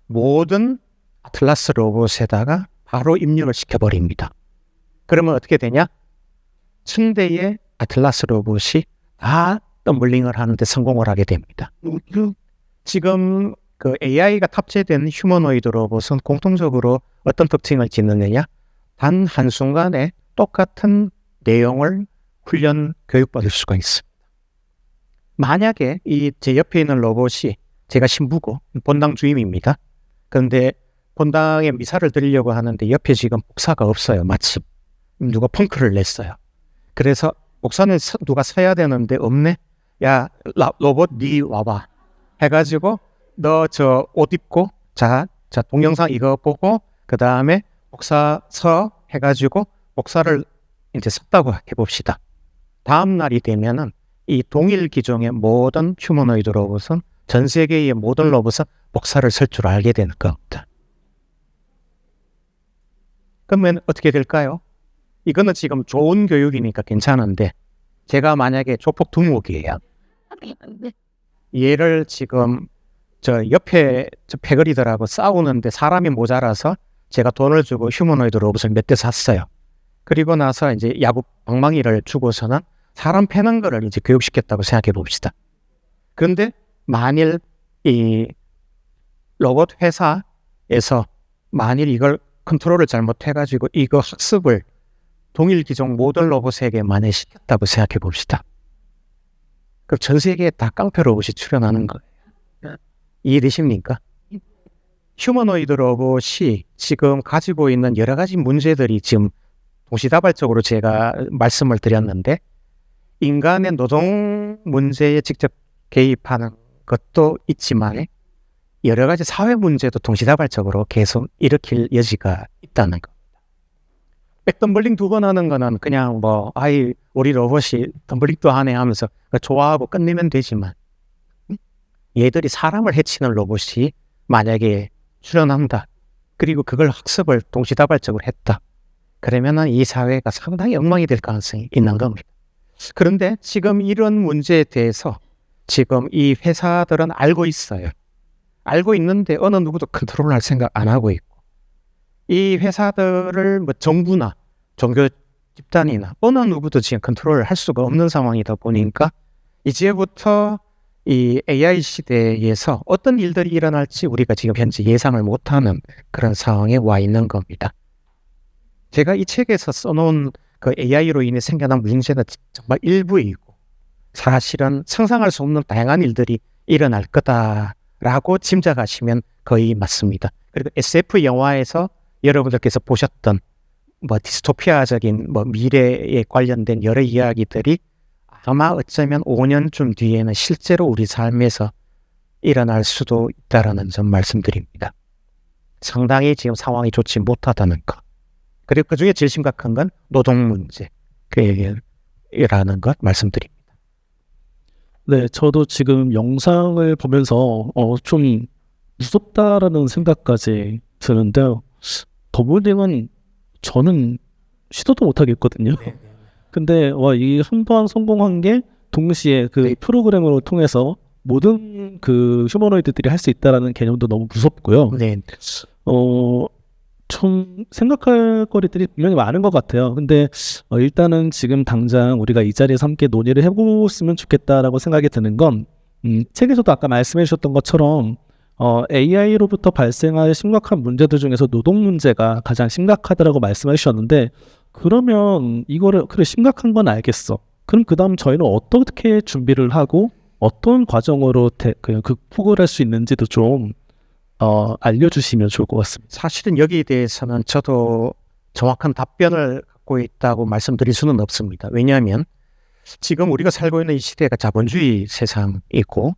모든 아틀라스 로봇에다가 바로 입력을 시켜버립니다. 그러면 어떻게 되냐? 1000대의 아틀라스 로봇이 다 덤블링을 하는데 성공을 하게 됩니다. 지금 그 AI가 탑재된 휴머노이드 로봇은 공통적으로 어떤 특징을 짓느냐? 단 한순간에 똑같은 내용을 훈련 교육받을 수가 있습니다. 만약에 이 제 옆에 있는 로봇이 제가 신부고 본당 주임입니다. 그런데 본당에 미사를 드리려고 하는데 옆에 지금 목사가 없어요. 마침 누가 펑크를 냈어요. 그래서 목사는 누가 서야 되는데 없네. 야 로봇 니 와봐 해가지고 너 저 옷 입고 자 동영상 이거 보고 그 다음에 목사 서 해가지고 목사를 이제 섰다고 해봅시다. 다음 날이 되면은 이 동일 기종의 모든 휴머노이드 로봇은 전 세계의 모든 로봇은 목사를 설 줄 알게 되는 겁니다. 그러면 어떻게 될까요? 이거는 지금 좋은 교육이니까 괜찮은데 제가 만약에 조폭 두목이에요. 얘를 지금 저 옆에 저 패거리들하고 싸우는데 사람이 모자라서 제가 돈을 주고 휴머노이드 로봇을 몇 대 샀어요. 그리고 나서 이제 야구 방망이를 주고서는 사람 패는 거를 이제 교육시켰다고 생각해 봅시다. 그런데 만일 이 로봇 회사에서 만일 이걸 컨트롤을 잘못해가지고 이거 학습을 동일 기종 모든 로봇에게 만회시켰다고 생각해 봅시다. 그럼 전 세계에 다 깡패 로봇이 출현하는 거예요. 이해되십니까? 휴머노이드 로봇이 지금 가지고 있는 여러 가지 문제들이 지금 동시다발적으로 제가 말씀을 드렸는데 인간의 노동 문제에 직접 개입하는 것도 있지만 여러 가지 사회 문제도 동시다발적으로 계속 일으킬 여지가 있다는 거. 백덤블링 2번 하는 거는 그냥 뭐 우리 로봇이 덤블링도 하네 하면서 좋아하고 끝내면 되지만 얘들이 사람을 해치는 로봇이 만약에 출현한다. 그리고 그걸 학습을 동시다발적으로 했다. 그러면은 이 사회가 상당히 엉망이 될 가능성이 있는 겁니다. 그런데 지금 이런 문제에 대해서 지금 이 회사들은 알고 있어요. 알고 있는데 어느 누구도 컨트롤할 생각 안 하고 있고 이 회사들을 뭐 정부나 종교 집단이나 어느 누구도 지금 컨트롤을 할 수가 없는 상황이다 보니까 이제부터 이 AI 시대에서 어떤 일들이 일어날지 우리가 지금 현재 예상을 못하는 그런 상황에 와 있는 겁니다. 제가 이 책에서 써놓은 그 AI로 인해 생겨난 문제는 정말 일부이고 사실은 상상할 수 없는 다양한 일들이 일어날 거다라고 짐작하시면 거의 맞습니다. 그리고 SF 영화에서 여러분들께서 보셨던 뭐 디스토피아적인 뭐 미래에 관련된 여러 이야기들이 아마 어쩌면 5년쯤 뒤에는 실제로 우리 삶에서 일어날 수도 있다라는 점 말씀드립니다. 상당히 지금 상황이 좋지 못하다는 것. 그리고 그 중에 제일 심각한 건 노동 문제라는 것 말씀드립니다. 네, 저도 지금 영상을 보면서 좀 무섭다라는 생각까지 드는데요. 더블링은 저는 시도도 못 하겠거든요. 근데 이 한 번 성공한 게 동시에 그 프로그램을 통해서 모든 그 휴머노이드들이 할 수 있다라는 개념도 너무 무섭고요. 네. 좀 생각할 거리들이 분명히 많은 것 같아요. 근데 일단은 지금 당장 우리가 이 자리에서 함께 논의를 해보았으면 좋겠다라고 생각이 드는 건 책에서도 아까 말씀해 주셨던 것처럼 AI로부터 발생할 심각한 문제들 중에서 노동 문제가 가장 심각하다라고 말씀해 주셨는데 그러면 이거를 그래 심각한 건 알겠어. 그럼 그 다음 저희는 어떻게 준비를 하고 어떤 과정으로 극복을 할 수 있는지도 좀 알려주시면 좋을 것 같습니다. 사실은 여기에 대해서는 저도 정확한 답변을 갖고 있다고 말씀드릴 수는 없습니다. 왜냐하면 지금 우리가 살고 있는 이 시대가 자본주의 세상이고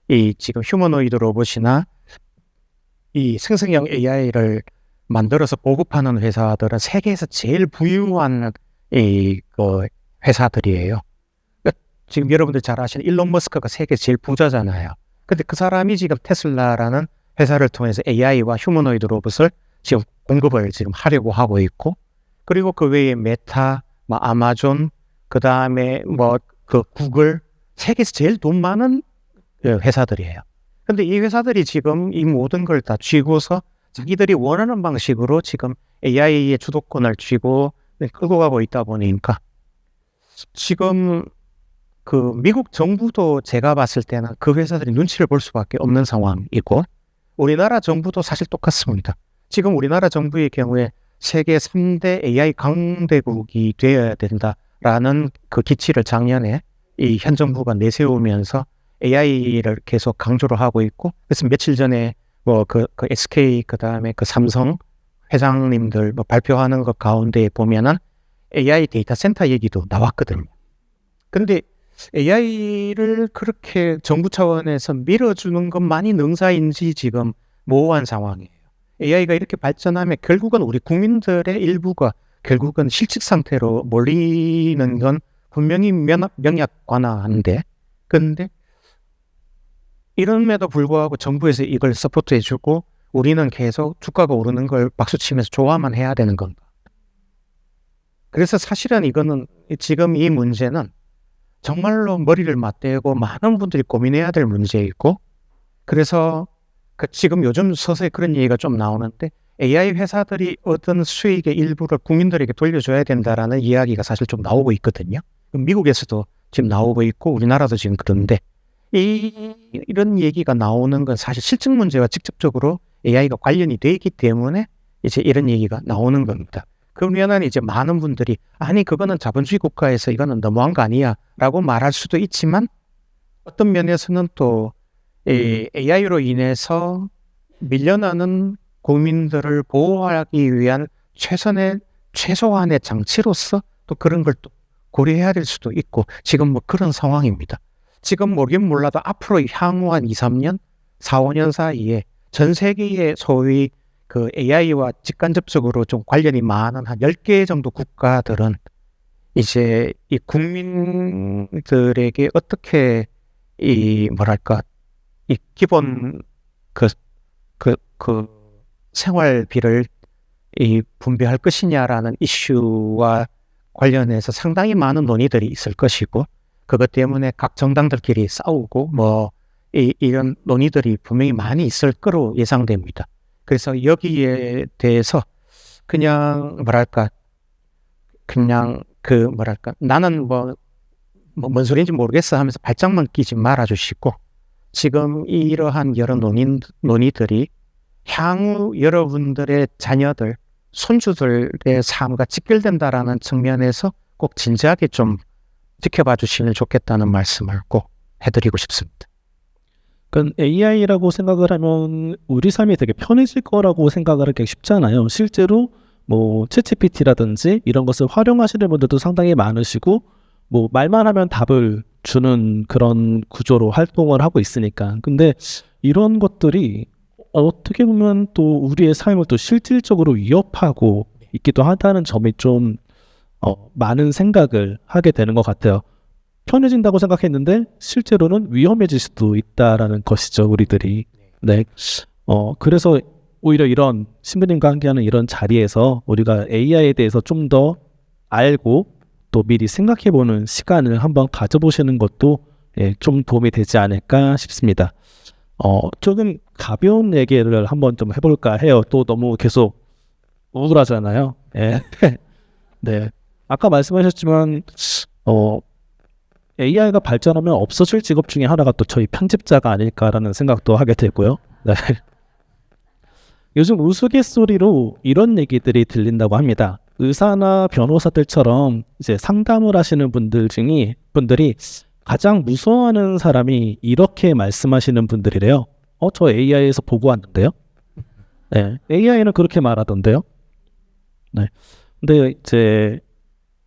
이 지금 휴머노이드 로봇이나 이 생성형 AI를 만들어서 보급하는 회사들은 세계에서 제일 부유한 그 회사들이에요. 그러니까 지금 여러분들 잘 아시는 일론 머스크가 세계 제일 부자잖아요. 근데 그 사람이 지금 테슬라라는 회사를 통해서 AI와 휴머노이드 로봇을 지금 공급을 지금 하려고 하고 있고 그리고 그 외에 메타, 뭐 아마존, 그 다음에 뭐 그 구글 세계에서 제일 돈 많은 회사들이에요. 근데 이 회사들이 지금 이 모든 걸 다 쥐고서 자기들이 원하는 방식으로 지금 AI의 주도권을 쥐고 끌고 가고 있다 보니까 지금 그 미국 정부도 제가 봤을 때는 그 회사들이 눈치를 볼 수밖에 없는 상황이고 우리나라 정부도 사실 똑같습니다. 지금 우리나라 정부의 경우에 세계 3대 AI 강대국이 되어야 된다라는 그 기치를 작년에 이 현 정부가 내세우면서 AI를 계속 강조를 하고 있고 그래서 며칠 전에 뭐 그 SK 그다음에 그 삼성 회장님들 뭐 발표하는 것 가운데 보면은 AI 데이터 센터 얘기도 나왔거든요. 근데 AI를 그렇게 정부 차원에서 밀어주는 것만이 능사인지 지금 모호한 상황이에요. AI가 이렇게 발전하면 결국은 우리 국민들의 일부가 결국은 실직 상태로 몰리는 건 분명히 명약관화한데 근데 이럼에도 불구하고 정부에서 이걸 서포트해주고 우리는 계속 주가가 오르는 걸 박수치면서 좋아만 해야 되는 건가? 그래서 사실은 이거는 지금 이 문제는 정말로 머리를 맞대고 많은 분들이 고민해야 될 문제이고, 그래서 지금 요즘 서서히 그런 얘기가 좀 나오는데 AI 회사들이 얻은 수익의 일부를 국민들에게 돌려줘야 된다라는 이야기가 사실 좀 나오고 있거든요. 미국에서도 지금 나오고 있고 우리나라도 지금 그런데 이런 얘기가 나오는 건 사실 실증 문제와 직접적으로 AI가 관련이 돼 있기 때문에 이제 이런 얘기가 나오는 겁니다. 그러면은 이제 많은 분들이 아니 그거는 자본주의 국가에서 이거는 너무한 거 아니야 라고 말할 수도 있지만, 어떤 면에서는 또 AI로 인해서 밀려나는 국민들을 보호하기 위한 최소한의 장치로서 또 그런 걸 또 고려해야 될 수도 있고, 지금 뭐 그런 상황입니다. 지금 모르긴 몰라도 앞으로 향후 한 2, 3년, 4, 5년 사이에 전 세계의 소위 그 AI와 직간접적으로 좀 관련이 많은 한 10개 정도 국가들은 이제 이 국민들에게 어떻게 이 뭐랄까 이 기본 그 생활비를 이 분배할 것이냐라는 이슈와 관련해서 상당히 많은 논의들이 있을 것이고, 그것 때문에 각 정당들끼리 싸우고 뭐 이런 논의들이 분명히 많이 있을 거로 예상됩니다. 그래서 여기에 대해서 그냥 나는 뭔 소리인지 모르겠어 하면서 발작만 끼지 말아주시고, 지금 이러한 여러 논의들이 향후 여러분들의 자녀들, 손주들의 삶과 직결된다라는 측면에서 꼭 진지하게 좀 지켜봐 주시면 좋겠다는 말씀을 꼭 해드리고 싶습니다. 그러니까 AI라고 생각을 하면 우리 삶이 되게 편해질 거라고 생각을 하기 쉽잖아요. 실제로 뭐 챗GPT라든지 이런 것을 활용하시는 분들도 상당히 많으시고, 뭐 말만 하면 답을 주는 그런 구조로 활동을 하고 있으니까. 근데 이런 것들이 어떻게 보면 또 우리의 삶을 또 실질적으로 위협하고 있기도 하다는 점이 좀 많은 생각을 하게 되는 것 같아요. 편해진다고 생각했는데 실제로는 위험해질 수도 있다라는 것이죠, 우리들이. 네. 그래서 오히려 이런 신부님과 함께하는 이런 자리에서 우리가 AI에 대해서 좀 더 알고 또 미리 생각해보는 시간을 한번 가져보시는 것도 좀 도움이 되지 않을까 싶습니다. 조금 가벼운 얘기를 한번 좀 해볼까 해요. 또 너무 계속 우울하잖아요. 예. 네. 아까 말씀하셨지만 AI가 발전하면 없어질 직업 중에 하나가 또 저희 편집자가 아닐까라는 생각도 하게 되고요. 네. 요즘 우스갯소리로 이런 얘기들이 들린다고 합니다. 의사나 변호사들처럼 이제 상담을 하시는 분들이 가장 무서워하는 사람이 이렇게 말씀하시는 분들이래요. 저 AI에서 보고 왔는데요. 네, AI는 그렇게 말하던데요. 네, 근데 이제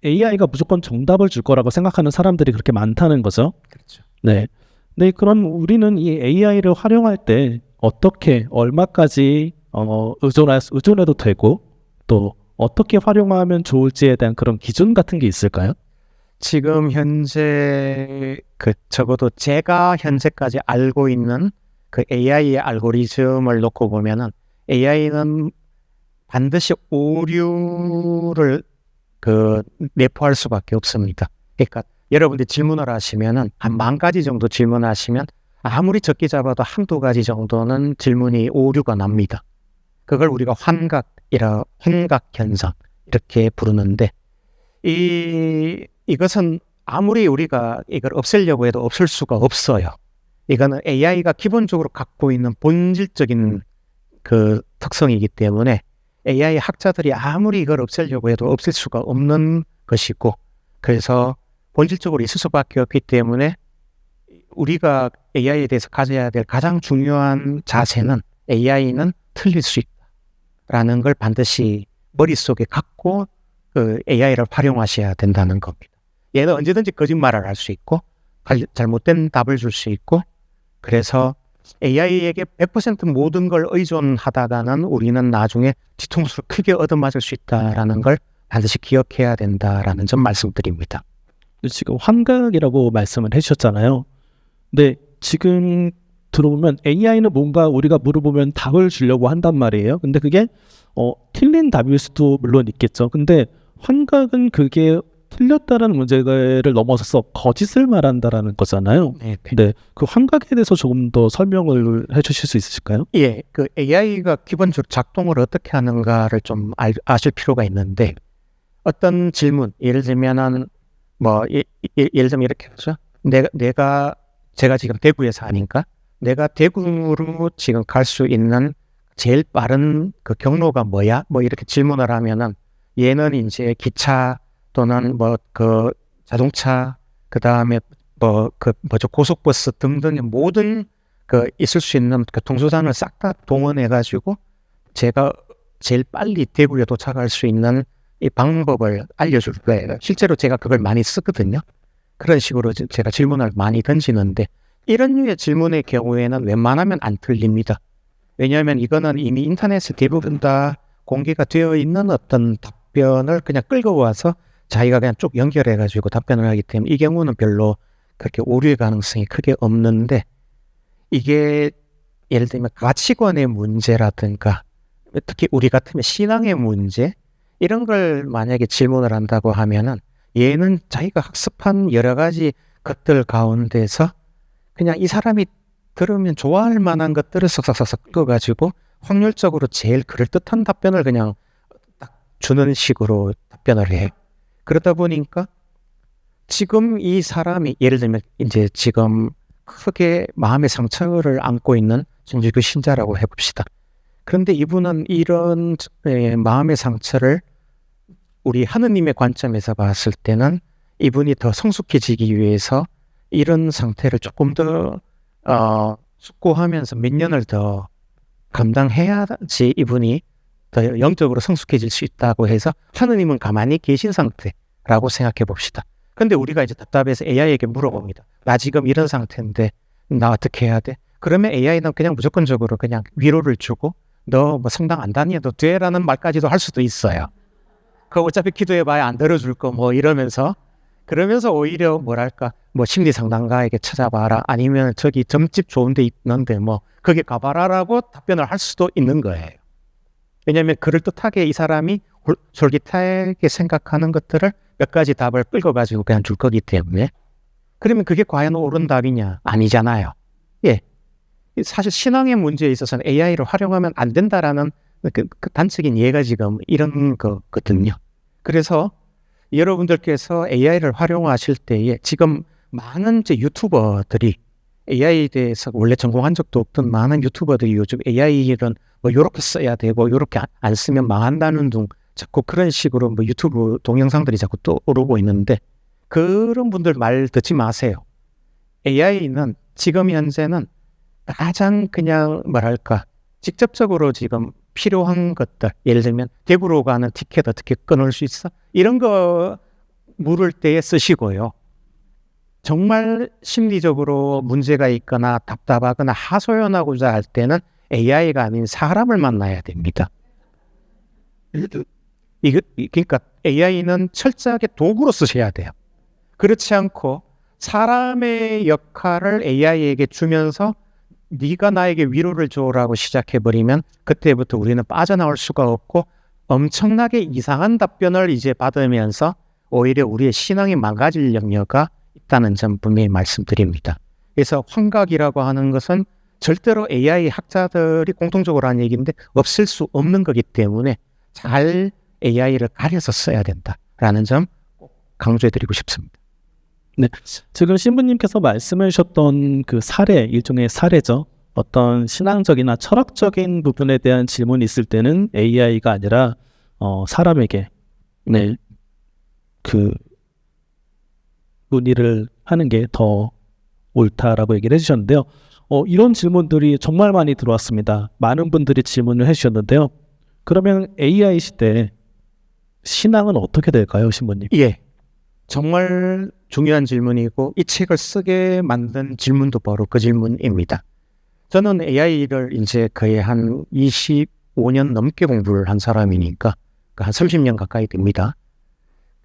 AI가 무조건 정답을 줄 거라고 생각하는 사람들이 그렇게 많다는 거죠. 그렇죠. 네. 네, 그럼 우리는 이 AI를 활용할 때 어떻게 얼마까지 의존해도 되고 또 어떻게 활용하면 좋을지에 대한 그런 기준 같은 게 있을까요? 지금 현재 적어도 제가 현재까지 알고 있는 그 AI의 알고리즘을 놓고 보면은 AI는 반드시 오류를 내포할 수밖에 없습니다. 그러니까 여러분들이 질문을 하시면은 한 10,000가지 정도 질문하시면 아무리 적게 잡아도 한두 가지 정도는 질문이 오류가 납니다. 그걸 우리가 환각 현상 이렇게 부르는데, 이것은 아무리 우리가 이걸 없애려고 해도 없앨 수가 없어요. 이거는 AI가 기본적으로 갖고 있는 본질적인 그 특성이기 때문에 AI 학자들이 아무리 이걸 없애려고 해도 없앨 수가 없는 것이고, 그래서 본질적으로 있을 수밖에 없기 때문에 우리가 AI에 대해서 가져야 될 가장 중요한 자세는 AI는 틀릴 수 있다라는 걸 반드시 머릿속에 갖고 AI를 활용하셔야 된다는 겁니다. 얘는 언제든지 거짓말을 할 수 있고 잘못된 답을 줄 수 있고, 그래서 AI에게 100% 모든 걸 의존하다가는 우리는 나중에 뒤통수를 크게 얻어맞을 수 있다라는 걸 반드시 기억해야 된다라는 점 말씀드립니다. 지금 환각이라고 말씀을 해주셨잖아요. 근데 지금 들어보면 AI는 뭔가 우리가 물어보면 답을 주려고 한단 말이에요. 근데 그게 틀린 답일 수도 물론 있겠죠. 근데 환각은 그게 틀렸다는 문제를 넘어서서 거짓을 말한다라는 거잖아요. 네, 네. 근데 그 환각에 대해서 조금 더 설명을 해주실 수 있으실까요? 예, 그 AI가 기본적으로 작동을 어떻게 하는가를 좀 아실 필요가 있는데 어떤 질문, 예를 들면은 예를 들면 이렇게 하죠. 제가 지금 대구에 사니까 내가 대구로 지금 갈 수 있는 제일 빠른 그 경로가 뭐야? 뭐 이렇게 질문을 하면은 얘는 이제 기차 또는 그 자동차 그 다음에 고속버스 등등의 모든 그 있을 수 있는 교통수단을 싹 다 동원해 가지고 제가 제일 빨리 대구에 도착할 수 있는 이 방법을 알려줄 거예요. 실제로 제가 그걸 많이 쓰거든요. 그런 식으로 제가 질문을 많이 던지는데 이런 류의 질문의 경우에는 웬만하면 안 틀립니다. 왜냐하면 이거는 이미 인터넷에 대부분 다 공개가 되어 있는 어떤 답변을 그냥 끌고 와서 자기가 그냥 쭉 연결해 가지고 답변을 하기 때문에 이 경우는 별로 그렇게 오류의 가능성이 크게 없는데 이게 예를 들면 가치관의 문제라든가 특히 우리 같으면 신앙의 문제 이런 걸 만약에 질문을 한다고 하면은 얘는 자기가 학습한 여러 가지 것들 가운데서 그냥 이 사람이 들으면 좋아할 만한 것들을 석석석석 끌어가지고 확률적으로 제일 그럴듯한 답변을 그냥 딱 주는 식으로 답변을 해요. 그러다 보니까 지금 이 사람이 예를 들면 이제 지금 크게 마음의 상처를 안고 있는 종교교 신자라고 해봅시다. 그런데 이분은 이런 마음의 상처를 우리 하느님의 관점에서 봤을 때는 이분이 더 성숙해지기 위해서 이런 상태를 조금 더 숙고하면서 몇 년을 더 감당해야지 이분이 더 영적으로 성숙해질 수 있다고 해서 하느님은 가만히 계신 상태라고 생각해 봅시다. 근데 우리가 이제 답답해서 AI에게 물어봅니다. 나 지금 이런 상태인데 나 어떻게 해야 돼? 그러면 AI는 그냥 무조건적으로 그냥 위로를 주고 너 뭐 성당 안 다녀도 돼라는 말까지도 할 수도 있어요. 그 어차피 기도해봐야 안 들어줄 거 뭐 이러면서 그러면서 오히려 뭐랄까 뭐 심리 상담가에게 찾아봐라 아니면 저기 점집 좋은 데 있는데 뭐 거기 가봐라라고 답변을 할 수도 있는 거예요. 왜냐하면 그럴듯하게 이 사람이 솔깃하게 생각하는 것들을 몇 가지 답을 끌고 가지고 그냥 줄 거기 때문에 그러면 그게 과연 옳은 답이냐? 아니잖아요. 예. 사실 신앙의 문제에 있어서는 AI를 활용하면 안 된다라는 그 단적인 예가 지금 이런 거거든요. 그래서 여러분들께서 AI를 활용하실 때에 지금 많은 이제 유튜버들이 AI에 대해서 원래 전공한 적도 없던 많은 유튜버들이 요즘 AI는 뭐 요렇게 써야 되고 요렇게 안 쓰면 망한다는 둥 자꾸 그런 식으로 뭐 유튜브 동영상들이 자꾸 떠오르고 있는데 그런 분들 말 듣지 마세요. AI는 지금 현재는 가장 그냥 뭐랄까 직접적으로 지금 필요한 것들 예를 들면 대구로 가는 티켓 어떻게 끊을 수 있어? 이런 거 물을 때에 쓰시고요. 정말 심리적으로 문제가 있거나 답답하거나 하소연하고자 할 때는 AI가 아닌 사람을 만나야 됩니다. 그러니까 AI는 철저하게 도구로 쓰셔야 돼요. 그렇지 않고 사람의 역할을 AI에게 주면서 네가 나에게 위로를 줘라고 시작해버리면 그때부터 우리는 빠져나올 수가 없고 엄청나게 이상한 답변을 이제 받으면서 오히려 우리의 신앙이 망가질 염려가 있다는 점 분명히 말씀드립니다. 그래서 환각이라고 하는 것은 절대로 AI 학자들이 공통적으로 하는 얘기인데 없을 수 없는 거기 때문에 잘 AI를 가려서 써야 된다라는 점 꼭 강조해드리고 싶습니다. 네, 지금 신부님께서 말씀해 주셨던 그 사례, 일종의 사례죠. 어떤 신앙적이나 철학적인 부분에 대한 질문이 있을 때는 AI가 아니라 사람에게 그 문의를 하는 게 더 옳다라고 얘기를 해주셨는데요. 이런 질문들이 정말 많이 들어왔습니다. 많은 분들이 질문을 해주셨는데요. 그러면 AI 시대 신앙은 어떻게 될까요, 신부님? 예, 정말 중요한 질문이고 이 책을 쓰게 만든 질문도 바로 그 질문입니다. 저는 AI를 이제 거의 한 25년 넘게 공부를 한 사람이니까 한 30년 가까이 됩니다.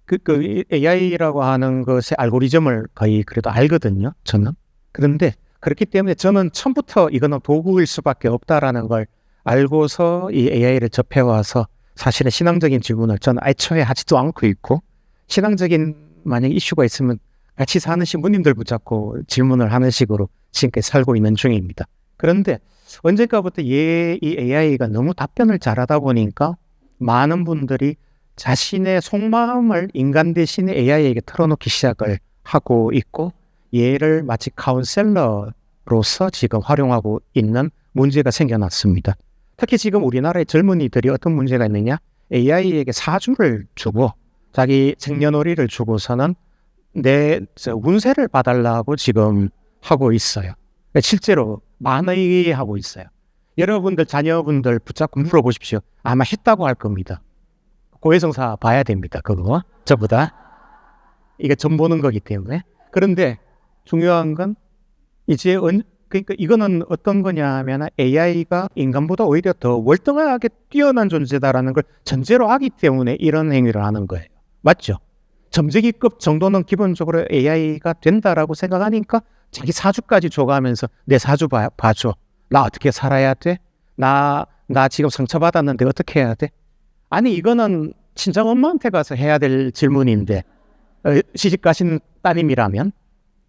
그 AI라고 하는 것의 알고리즘을 거의 그래도 알거든요, 저는. 그런데 그렇기 때문에 저는 처음부터 이거는 도구일 수밖에 없다라는 걸 알고서 이 AI를 접해와서 사실은 신앙적인 질문을 저는 애초에 하지도 않고 있고, 신앙적인 만약 이슈가 있으면 같이 사는 신부님들 붙잡고 질문을 하는 식으로 지금까지 살고 있는 중입니다. 그런데 언젠가부터 이 AI가 너무 답변을 잘하다 보니까 많은 분들이 자신의 속마음을 인간 대신에 AI에게 털어놓기 시작을 하고 있고, 얘를 마치 카운셀러로서 지금 활용하고 있는 문제가 생겨났습니다. 특히 지금 우리나라의 젊은이들이 어떤 문제가 있느냐? AI에게 사주를 주고 자기 생년월일을 주고서는 내 운세를 봐달라고 지금 하고 있어요. 실제로 많이 하고 있어요. 여러분들 자녀분들 붙잡고 물어보십시오. 아마 했다고 할 겁니다. 고해성사 봐야 됩니다. 그거 전부 다. 이게 점 보는 거기 때문에. 그런데 중요한 건 이제 그러니까 이거는 어떤 거냐면 AI가 인간보다 오히려 더 월등하게 뛰어난 존재다라는 걸 전제로 하기 때문에 이런 행위를 하는 거예요. 맞죠? 점쟁이급 정도는 기본적으로 AI가 된다라고 생각하니까 자기 사주까지 줘가면서 내 사주 봐줘. 나 어떻게 살아야 돼? 나 지금 상처받았는데 어떻게 해야 돼? 아니 이거는 친정엄마한테 가서 해야 될 질문인데, 시집 가신 따님이라면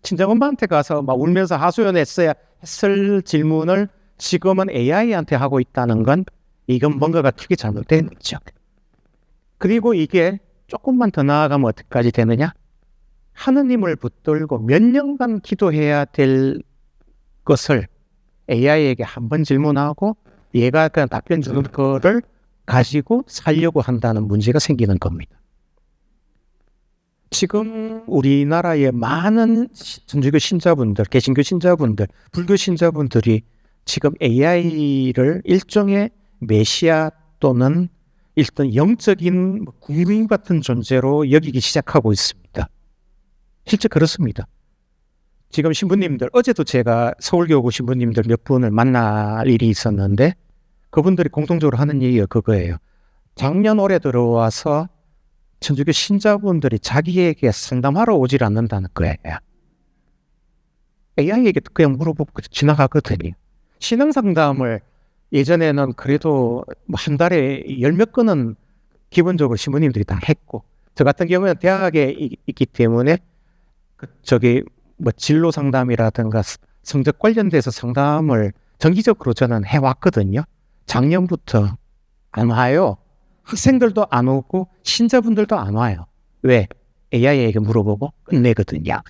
친정엄마한테 가서 막 울면서 하소연했어야 했을 질문을 지금은 AI한테 하고 있다는 건 이건 뭔가가 되게 잘못된 거죠. 그리고 이게 조금만 더 나아가면 어디까지 되느냐? 하느님을 붙들고 몇 년간 기도해야 될 것을 AI에게 한 번 질문하고 얘가 그냥 답변 주는 거를 가지고 살려고 한다는 문제가 생기는 겁니다. 지금 우리나라의 많은 천주교 신자분들, 개신교 신자분들, 불교 신자분들이 지금 AI를 일종의 메시아 또는 일단 영적인 구름 같은 존재로 여기기 시작하고 있습니다. 실제 그렇습니다. 지금 신부님들, 어제도 제가 서울교구 신부님들 몇 분을 만날 일이 있었는데 그분들이 공통적으로 하는 얘기가 그거예요. 작년 올해 들어와서 천주교 신자분들이 자기에게 상담하러 오질 않는다는 거예요. AI에게 그냥 물어보고 지나가거든요. 신앙 상담을 예전에는 그래도 한 달에 10몇 건은 기본적으로 신부님들이 다 했고, 저 같은 경우는 대학에 있기 때문에 진로 상담이라든가 성적 관련돼서 상담을 정기적으로 저는 해왔거든요. 작년부터 안 와요. 학생들도 안 오고 신자분들도 안 와요. 왜? AI에게 물어보고 끝내거든요.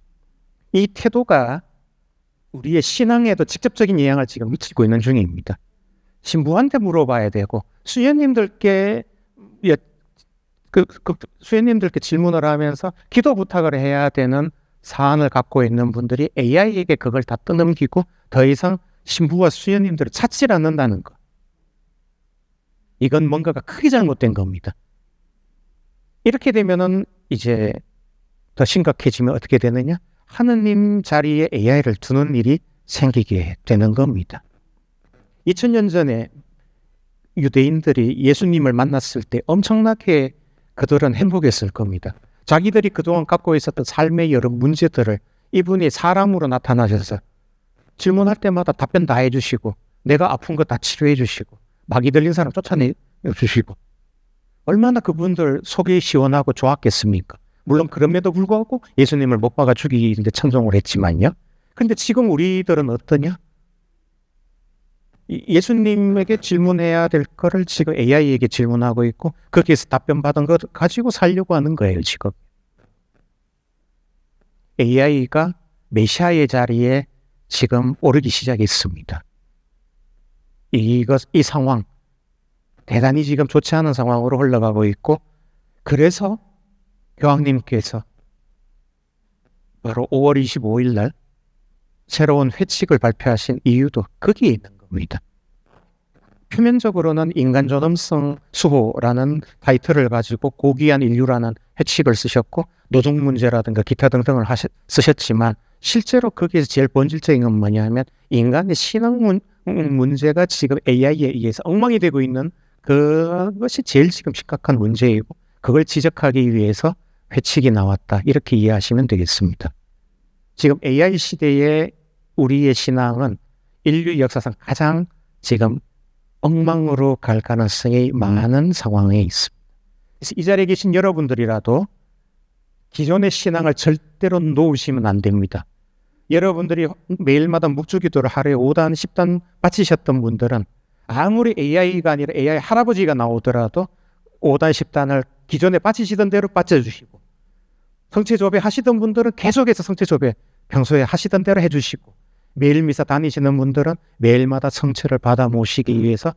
이 태도가 우리의 신앙에도 직접적인 영향을 지금 미치고 있는 중입니다. 신부한테 물어봐야 되고 수녀님들께 수녀님들께 질문을 하면서 기도 부탁을 해야 되는 사안을 갖고 있는 분들이 AI에게 그걸 다 떠넘기고 더 이상 신부와 수녀님들을 찾질 않는다는 것. 이건 뭔가가 크게 잘못된 겁니다. 이렇게 되면은 이제 더 심각해지면 어떻게 되느냐? 하느님 자리에 AI를 두는 일이 생기게 되는 겁니다. 2000년 전에 유대인들이 예수님을 만났을 때 엄청나게 그들은 행복했을 겁니다. 자기들이 그동안 갖고 있었던 삶의 여러 문제들을 이분이 사람으로 나타나셔서 질문할 때마다 답변 다 해주시고 내가 아픈 거 다 치료해 주시고 마귀 들린 사람 쫓아내 주시고 얼마나 그분들 속이 시원하고 좋았겠습니까? 물론 그럼에도 불구하고 예수님을 못 박아 죽이는데 천성을 했지만요. 근데 지금 우리들은 어떠냐? 예수님에게 질문해야 될 거를 지금 AI에게 질문하고 있고 거기에서 답변 받은 거 가지고 살려고 하는 거예요. 지금 AI가 메시아의 자리에 지금 오르기 시작했습니다. 이 상황 대단히 지금 좋지 않은 상황으로 흘러가고 있고, 그래서 교황님께서 바로 5월 25일 날 새로운 회칙을 발표하신 이유도 거기에 있는 겁니다. 표면적으로는 인간존엄성 수호라는 타이틀을 가지고 고귀한 인류라는 회칙을 쓰셨고 노동 문제라든가 기타 등등을 쓰셨지만 실제로 거기에서 제일 본질적인 건 뭐냐면 인간의 신앙 문제가 지금 AI에 의해서 엉망이 되고 있는 그것이 제일 지금 심각한 문제이고, 그걸 지적하기 위해서 회칙이 나왔다, 이렇게 이해하시면 되겠습니다. 지금 AI 시대의 우리의 신앙은 인류 역사상 가장 지금 엉망으로 갈 가능성이 많은 상황에 있습니다. 그래서 이 자리에 계신 여러분들이라도 기존의 신앙을 절대로 놓으시면 안 됩니다. 여러분들이 매일마다 묵주기도를 하루에 5단, 10단 바치셨던 분들은 아무리 AI가 아니라 AI 할아버지가 나오더라도 5단, 10단을 기존에 바치시던 대로 바쳐주시고, 성체조배 하시던 분들은 계속해서 성체조배 평소에 하시던 대로 해주시고, 매일 미사 다니시는 분들은 매일마다 성체를 받아 모시기 위해서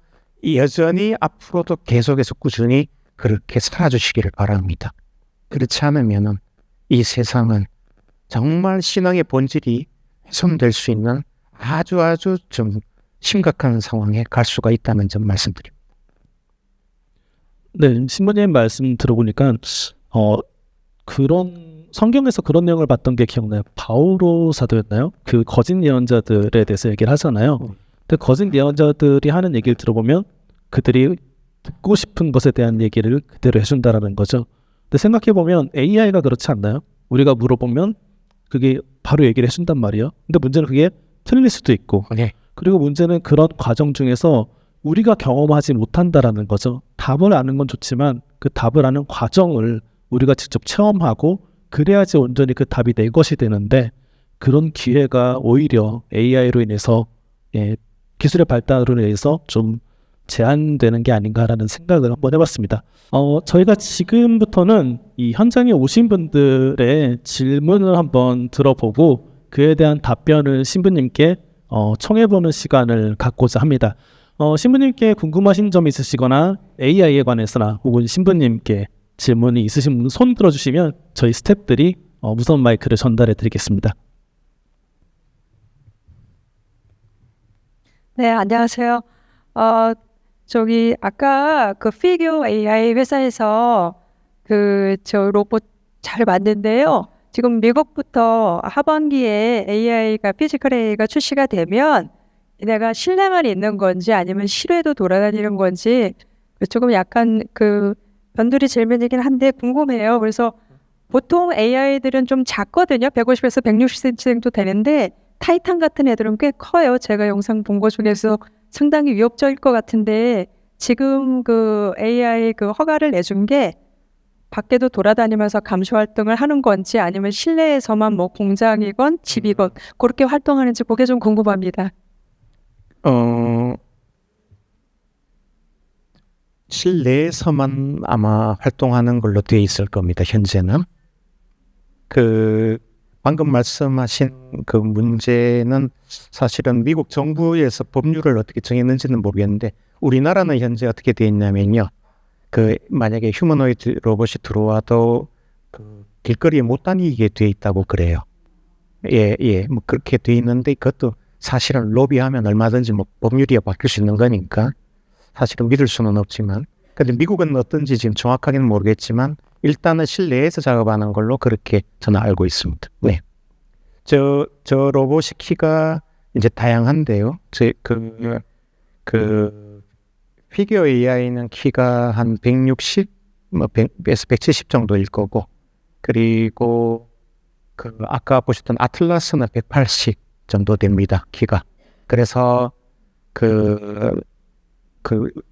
여전히 앞으로도 계속해서 꾸준히 그렇게 살아주시기를 바랍니다. 그렇지 않으면 이 세상은 정말 신앙의 본질이 훼손될 수 있는 아주 좀 심각한 상황에 갈 수가 있다는 점 말씀드립니다. 네, 신부님 말씀 들어보니까 그런 성경에서 그런 내용을 봤던 게 기억나요. 바오로 사도였나요? 그 거짓 예언자들에 대해서 얘기를 하잖아요. 근데 거짓 예언자들이 하는 얘기를 들어보면 그들이 듣고 싶은 것에 대한 얘기를 그대로 해준다라는 거죠. 근데 생각해보면 AI가 그렇지 않나요? 우리가 물어보면 그게 바로 얘기를 해준단 말이에요. 근데 문제는 그게 틀릴 수도 있고, 네. 그리고 문제는 그런 과정 중에서 우리가 경험하지 못한다라는 거죠. 답을 아는 건 좋지만 그 답을 아는 과정을 우리가 직접 체험하고 그래야지 온전히 그 답이 내 것이 되는데, 그런 기회가 오히려 AI로 인해서 기술의 발달으로 인해서 좀 제한되는 게 아닌가라는 생각을 한번 해봤습니다. 저희가 지금부터는 이 현장에 오신 분들의 질문을 한번 들어보고 그에 대한 답변을 신부님께 청해보는 시간을 갖고자 합니다. 신부님께 궁금하신 점 있으시거나 AI에 관해서나 혹은 신부님께 질문이 있으신 분 손 들어주시면 저희 스태프들이 무선 마이크를 전달해 드리겠습니다. 네, 안녕하세요. 저기 아까 그 피규어 AI 회사에서 저 로봇 잘 만든데요. 지금 미국부터 하반기에 AI가 피지컬 AI가 출시가 되면 내가 실내만 있는 건지 아니면 실외도 돌아다니는 건지 조금 약간 변두리 질문이긴 한데 궁금해요. 그래서 보통 AI들은 좀 작거든요. 150에서 160cm 정도 되는데 타이탄 같은 애들은 꽤 커요. 제가 영상 본 것 중에서 상당히 위협적일 것 같은데 지금 AI 허가를 내준 게 밖에도 돌아다니면서 감시 활동을 하는 건지 아니면 실내에서만 뭐 공장이건 집이건 그렇게 활동하는지 그게 좀 궁금합니다. 실내에서만 아마 활동하는 걸로 되어 있을 겁니다. 현재는. 방금 말씀하신 그 문제는 사실은 미국 정부에서 법률을 어떻게 정했는지는 모르겠는데 우리나라는 현재 어떻게 되어 있냐면요. 만약에 휴머노이드 로봇이 들어와도 길거리에 못 다니게 되어 있다고 그래요. 뭐 그렇게 되어 있는데 그것도 사실은 로비하면 얼마든지 뭐 법률이 바뀔 수 있는 거니까 사실은 믿을 수는 없지만, 근데 미국은 어떤지 지금 정확하게는 모르겠지만 일단은 실내에서 작업하는 걸로 그렇게 저는 알고 있습니다. 네. 저 로봇의 키가 이제 다양한데요. 피규어 AI는 키가 한 160, 뭐 100에서 170 정도일 거고, 그리고 아까 보셨던 아틀라스는 180 정도 됩니다. 키가. 그래서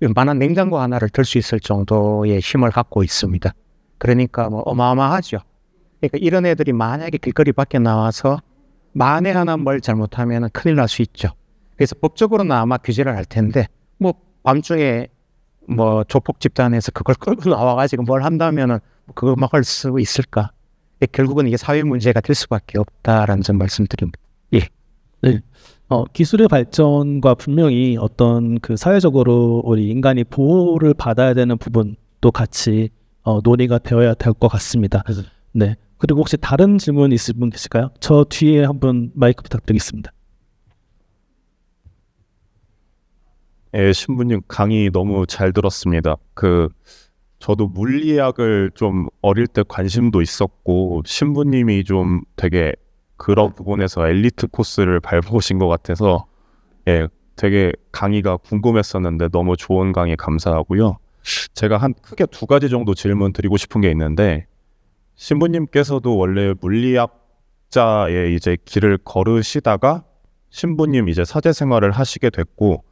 웬만한 냉장고 하나를 들 수 있을 정도의 힘을 갖고 있습니다. 그러니까 뭐 어마어마하죠. 그러니까 이런 애들이 만약에 길거리 밖에 나와서 만에 하나 뭘 잘못하면 큰일 날 수 있죠. 그래서 법적으로는 아마 규제를 할 텐데 뭐 밤중에 뭐 조폭 집단에서 그걸 끌고 나와가지고 뭘 한다면은 그거 막을 수 있을까? 결국은 이게 사회 문제가 될 수밖에 없다라는 점 말씀드립니다. 예. 네. 기술의 발전과 분명히 어떤 사회적으로 우리 인간이 보호를 받아야 되는 부분도 같이 논의가 되어야 될 것 같습니다. 네. 그리고 혹시 다른 질문 있을 분 계실까요? 저 뒤에 한번 마이크 부탁드리겠습니다. 예, 신부님 강의 너무 잘 들었습니다. 저도 물리학을 좀 어릴 때 관심도 있었고 신부님이 좀 되게 그런 부분에서 엘리트 코스를 밟아오신 것 같아서 되게 강의가 궁금했었는데 너무 좋은 강의 감사하고요. 제가 크게 두 가지 정도 질문 드리고 싶은 게 있는데, 신부님께서도 원래 물리학자의 이제 길을 걸으시다가 신부님 이제 사제 생활을 하시게 됐고,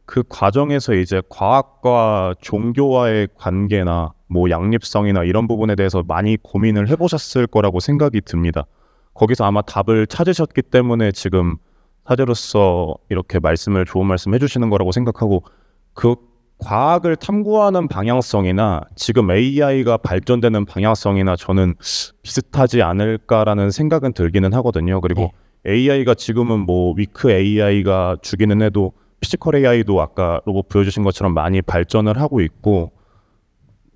그 과정에서 이제 과학과 종교와의 관계나 뭐 양립성이나 이런 부분에 대해서 많이 고민을 해보셨을 거라고 생각이 듭니다. 거기서 아마 답을 찾으셨기 때문에 지금 사제로서 이렇게 좋은 말씀 해주시는 거라고 생각하고, 그 과학을 탐구하는 방향성이나 지금 AI가 발전되는 방향성이나 저는 비슷하지 않을까라는 생각은 들기는 하거든요. 그리고 AI가 지금은 뭐 위크 AI가 주기는 해도 피지컬 AI도 아까 로봇 보여주신 것처럼 많이 발전을 하고 있고,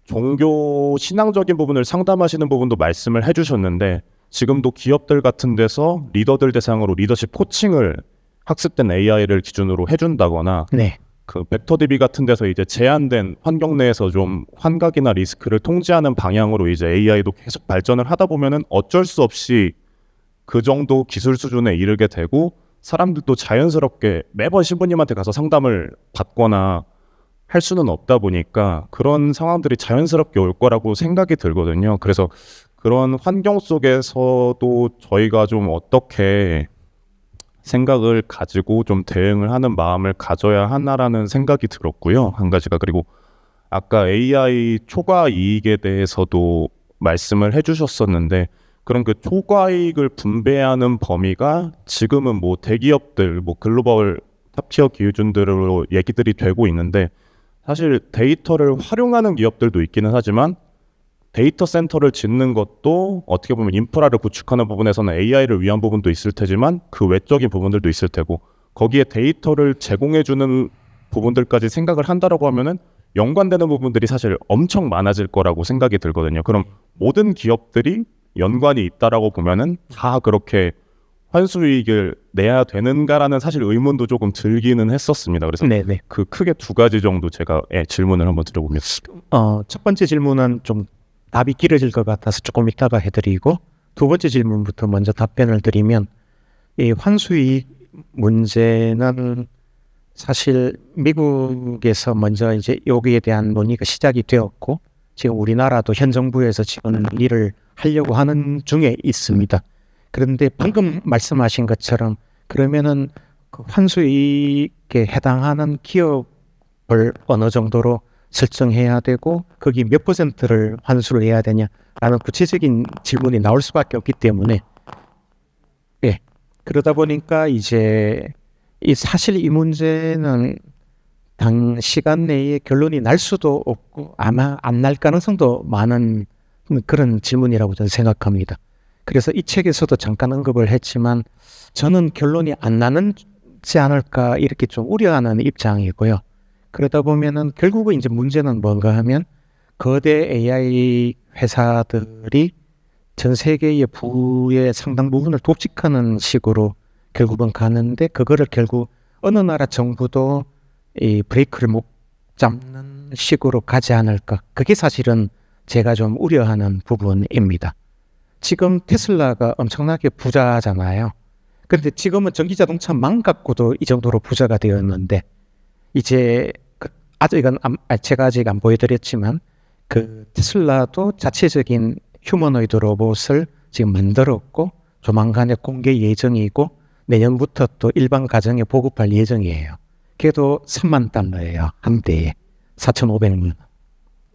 종교 신앙적인 부분을 상담하시는 부분도 말씀을 해주셨는데, 지금도 기업들 같은 데서 리더들 대상으로 리더십 코칭을 학습된 AI를 기준으로 해준다거나, 네. 그 벡터DB 같은 데서 이제 제한된 환경 내에서 좀 환각이나 리스크를 통제하는 방향으로 이제 AI도 계속 발전을 하다 보면은 어쩔 수 없이 그 정도 기술 수준에 이르게 되고, 사람들도 자연스럽게 매번 신부님한테 가서 상담을 받거나 할 수는 없다 보니까 그런 상황들이 자연스럽게 올 거라고 생각이 들거든요. 그래서 그런 환경 속에서도 저희가 좀 어떻게 생각을 가지고 좀 대응을 하는 마음을 가져야 하나라는 생각이 들었고요. 한 가지가. 그리고 아까 AI 초과 이익에 대해서도 말씀을 해주셨었는데, 그런 그 초과 이익을 분배하는 범위가 지금은 뭐 대기업들, 뭐 글로벌 탑티어 기준들로 얘기들이 되고 있는데, 사실 데이터를 활용하는 기업들도 있기는 하지만 데이터 센터를 짓는 것도 어떻게 보면 인프라를 구축하는 부분에서는 AI를 위한 부분도 있을 테지만 그 외적인 부분들도 있을 테고, 거기에 데이터를 제공해주는 부분들까지 생각을 한다라고 하면은 연관되는 부분들이 사실 엄청 많아질 거라고 생각이 들거든요. 그럼 모든 기업들이 연관이 있다라고 보면은 다 그렇게 환수이익을 내야 되는가라는 사실 의문도 조금 들기는 했었습니다. 그래서 네네. 그 크게 두 가지 정도 제가 질문을 한번 드려보겠습니다. 첫 번째 질문은 좀 답이 길어질 것 같아서 조금 이따가 해드리고, 두 번째 질문부터 먼저 답변을 드리면, 이 환수이익 문제는 사실 미국에서 먼저 이제 여기에 대한 논의가 시작이 되었고, 지금 우리나라도 현 정부에서 지금 일을 하려고 하는 중에 있습니다. 그런데 방금 말씀하신 것처럼 그러면은 그 환수이익에 해당하는 기업을 어느 정도로 설정해야 되고 거기 몇 %를 환수를 해야 되냐라는 구체적인 질문이 나올 수밖에 없기 때문에, 그러다 보니까 이제 사실 이 문제는 단시간 내에 결론이 날 수도 없고 아마 안 날 가능성도 많은 그런 질문이라고 저는 생각합니다. 그래서 이 책에서도 잠깐 언급을 했지만 저는 결론이 안 나지 않을까 이렇게 좀 우려하는 입장이고요. 그러다 보면은 결국은 이제 문제는 뭔가 하면 거대 AI 회사들이 전 세계의 부의 상당 부분을 독식하는 식으로 결국은 가는데, 그거를 결국 어느 나라 정부도 이 브레이크를 못 잡는 식으로 가지 않을까. 그게 사실은 제가 좀 우려하는 부분입니다. 지금 테슬라가 엄청나게 부자잖아요. 그런데 지금은 전기자동차만 갖고도 이 정도로 부자가 되었는데, 이제 제가 아직 안 보여드렸지만 그 테슬라도 자체적인 휴머노이드 로봇을 지금 만들었고 조만간에 공개 예정이고 내년부터 또 일반 가정에 보급할 예정이에요. 걔도 $30,000예요. 한 대에 4,500만 원.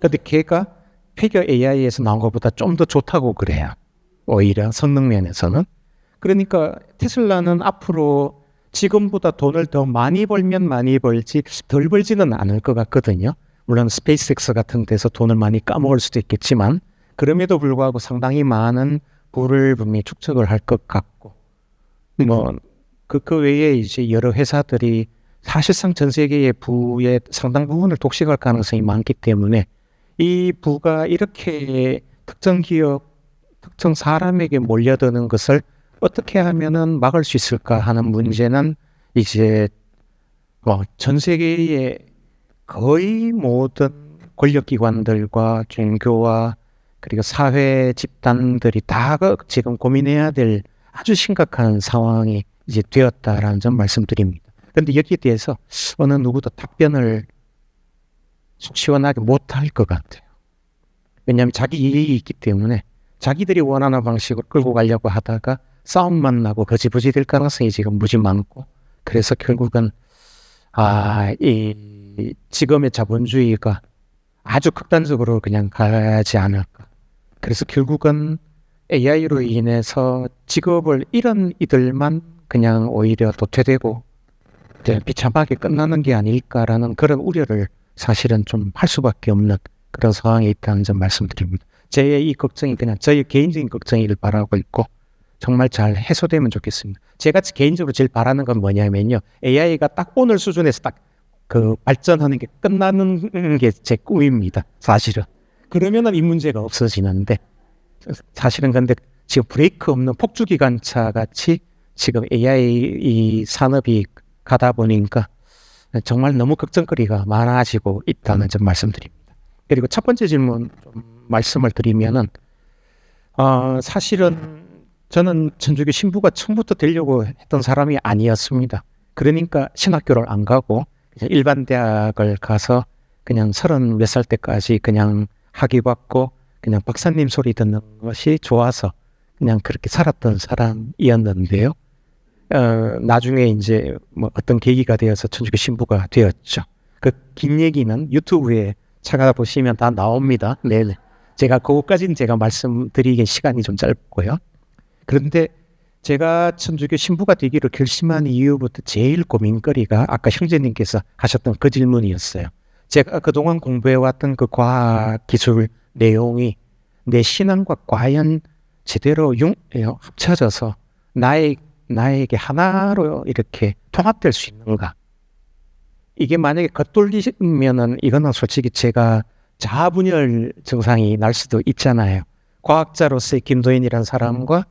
근데 걔가 피겨 AI에서 나온 것보다 좀 더 좋다고 그래요. 오히려 성능 면에서는. 그러니까 테슬라는 앞으로 지금보다 돈을 더 많이 벌면 많이 벌지 덜 벌지는 않을 것 같거든요. 물론 스페이스X 같은 데서 돈을 많이 까먹을 수도 있겠지만 그럼에도 불구하고 상당히 많은 부를 분명히 축적을 할 것 같고, 그 외에 이제 여러 회사들이 사실상 전 세계의 부의 상당 부분을 독식할 가능성이 많기 때문에 이 부가 이렇게 특정 기업, 특정 사람에게 몰려드는 것을 어떻게 하면은 막을 수 있을까 하는 문제는 이제 전 세계의 거의 모든 권력기관들과 종교와 그리고 사회 집단들이 다 지금 고민해야 될 아주 심각한 상황이 이제 되었다라는 점 말씀드립니다. 그런데 여기에 대해서 어느 누구도 답변을 시원하게 못할 것 같아요. 왜냐하면 자기 이익이 있기 때문에 자기들이 원하는 방식으로 끌고 가려고 하다가 싸움만 나고 거지부지 될 가능성이 지금 무지 많고, 그래서 결국은 이 지금의 자본주의가 아주 극단적으로 그냥 가지 않을까. 그래서 결국은 AI로 인해서 직업을 잃은 이들만 그냥 오히려 도태되고 이제 비참하게 끝나는 게 아닐까라는 그런 우려를 사실은 좀 할 수밖에 없는 그런 상황에 있다는 점 말씀드립니다. 제 이 걱정이 그냥 저의 개인적인 걱정이길 바라고 있고 정말 잘 해소되면 좋겠습니다. 제가 개인적으로 제일 바라는 건 뭐냐면요. AI가 딱 오늘 수준에서 딱 그 발전하는 게 끝나는 게 제 꿈입니다. 사실은. 그러면은 이 문제가 없어지는데 사실은 근데 지금 브레이크 없는 폭주기관차 같이 지금 AI 이 산업이 가다 보니까 정말 너무 걱정거리가 많아지고 있다는 점 말씀드립니다. 그리고 첫 번째 질문 좀 말씀을 드리면은 사실은 저는 천주교 신부가 처음부터 되려고 했던 사람이 아니었습니다. 그러니까 신학교를 안 가고 그냥 일반 대학을 가서 그냥 30몇 살 때까지 그냥 학위 받고 그냥 박사님 소리 듣는 것이 좋아서 그냥 그렇게 살았던 사람이었는데요. 나중에 이제 뭐 어떤 계기가 되어서 천주교 신부가 되었죠. 그 긴 얘기는 유튜브에 찾아보시면 다 나옵니다. 네네. 제가 그것까지는 제가 말씀드리기엔 시간이 좀 짧고요. 그런데 제가 천주교 신부가 되기로 결심한 이후부터 제일 고민거리가 아까 형제님께서 하셨던 그 질문이었어요. 제가 그동안 공부해왔던 그 과학 기술 내용이 내 신앙과 과연 제대로 합쳐져서 나에게 하나로 이렇게 통합될 수 있는가? 이게 만약에 겉돌리면은 이거는 솔직히 제가 자아분열 증상이 날 수도 있잖아요. 과학자로서의 김도인이라는 사람과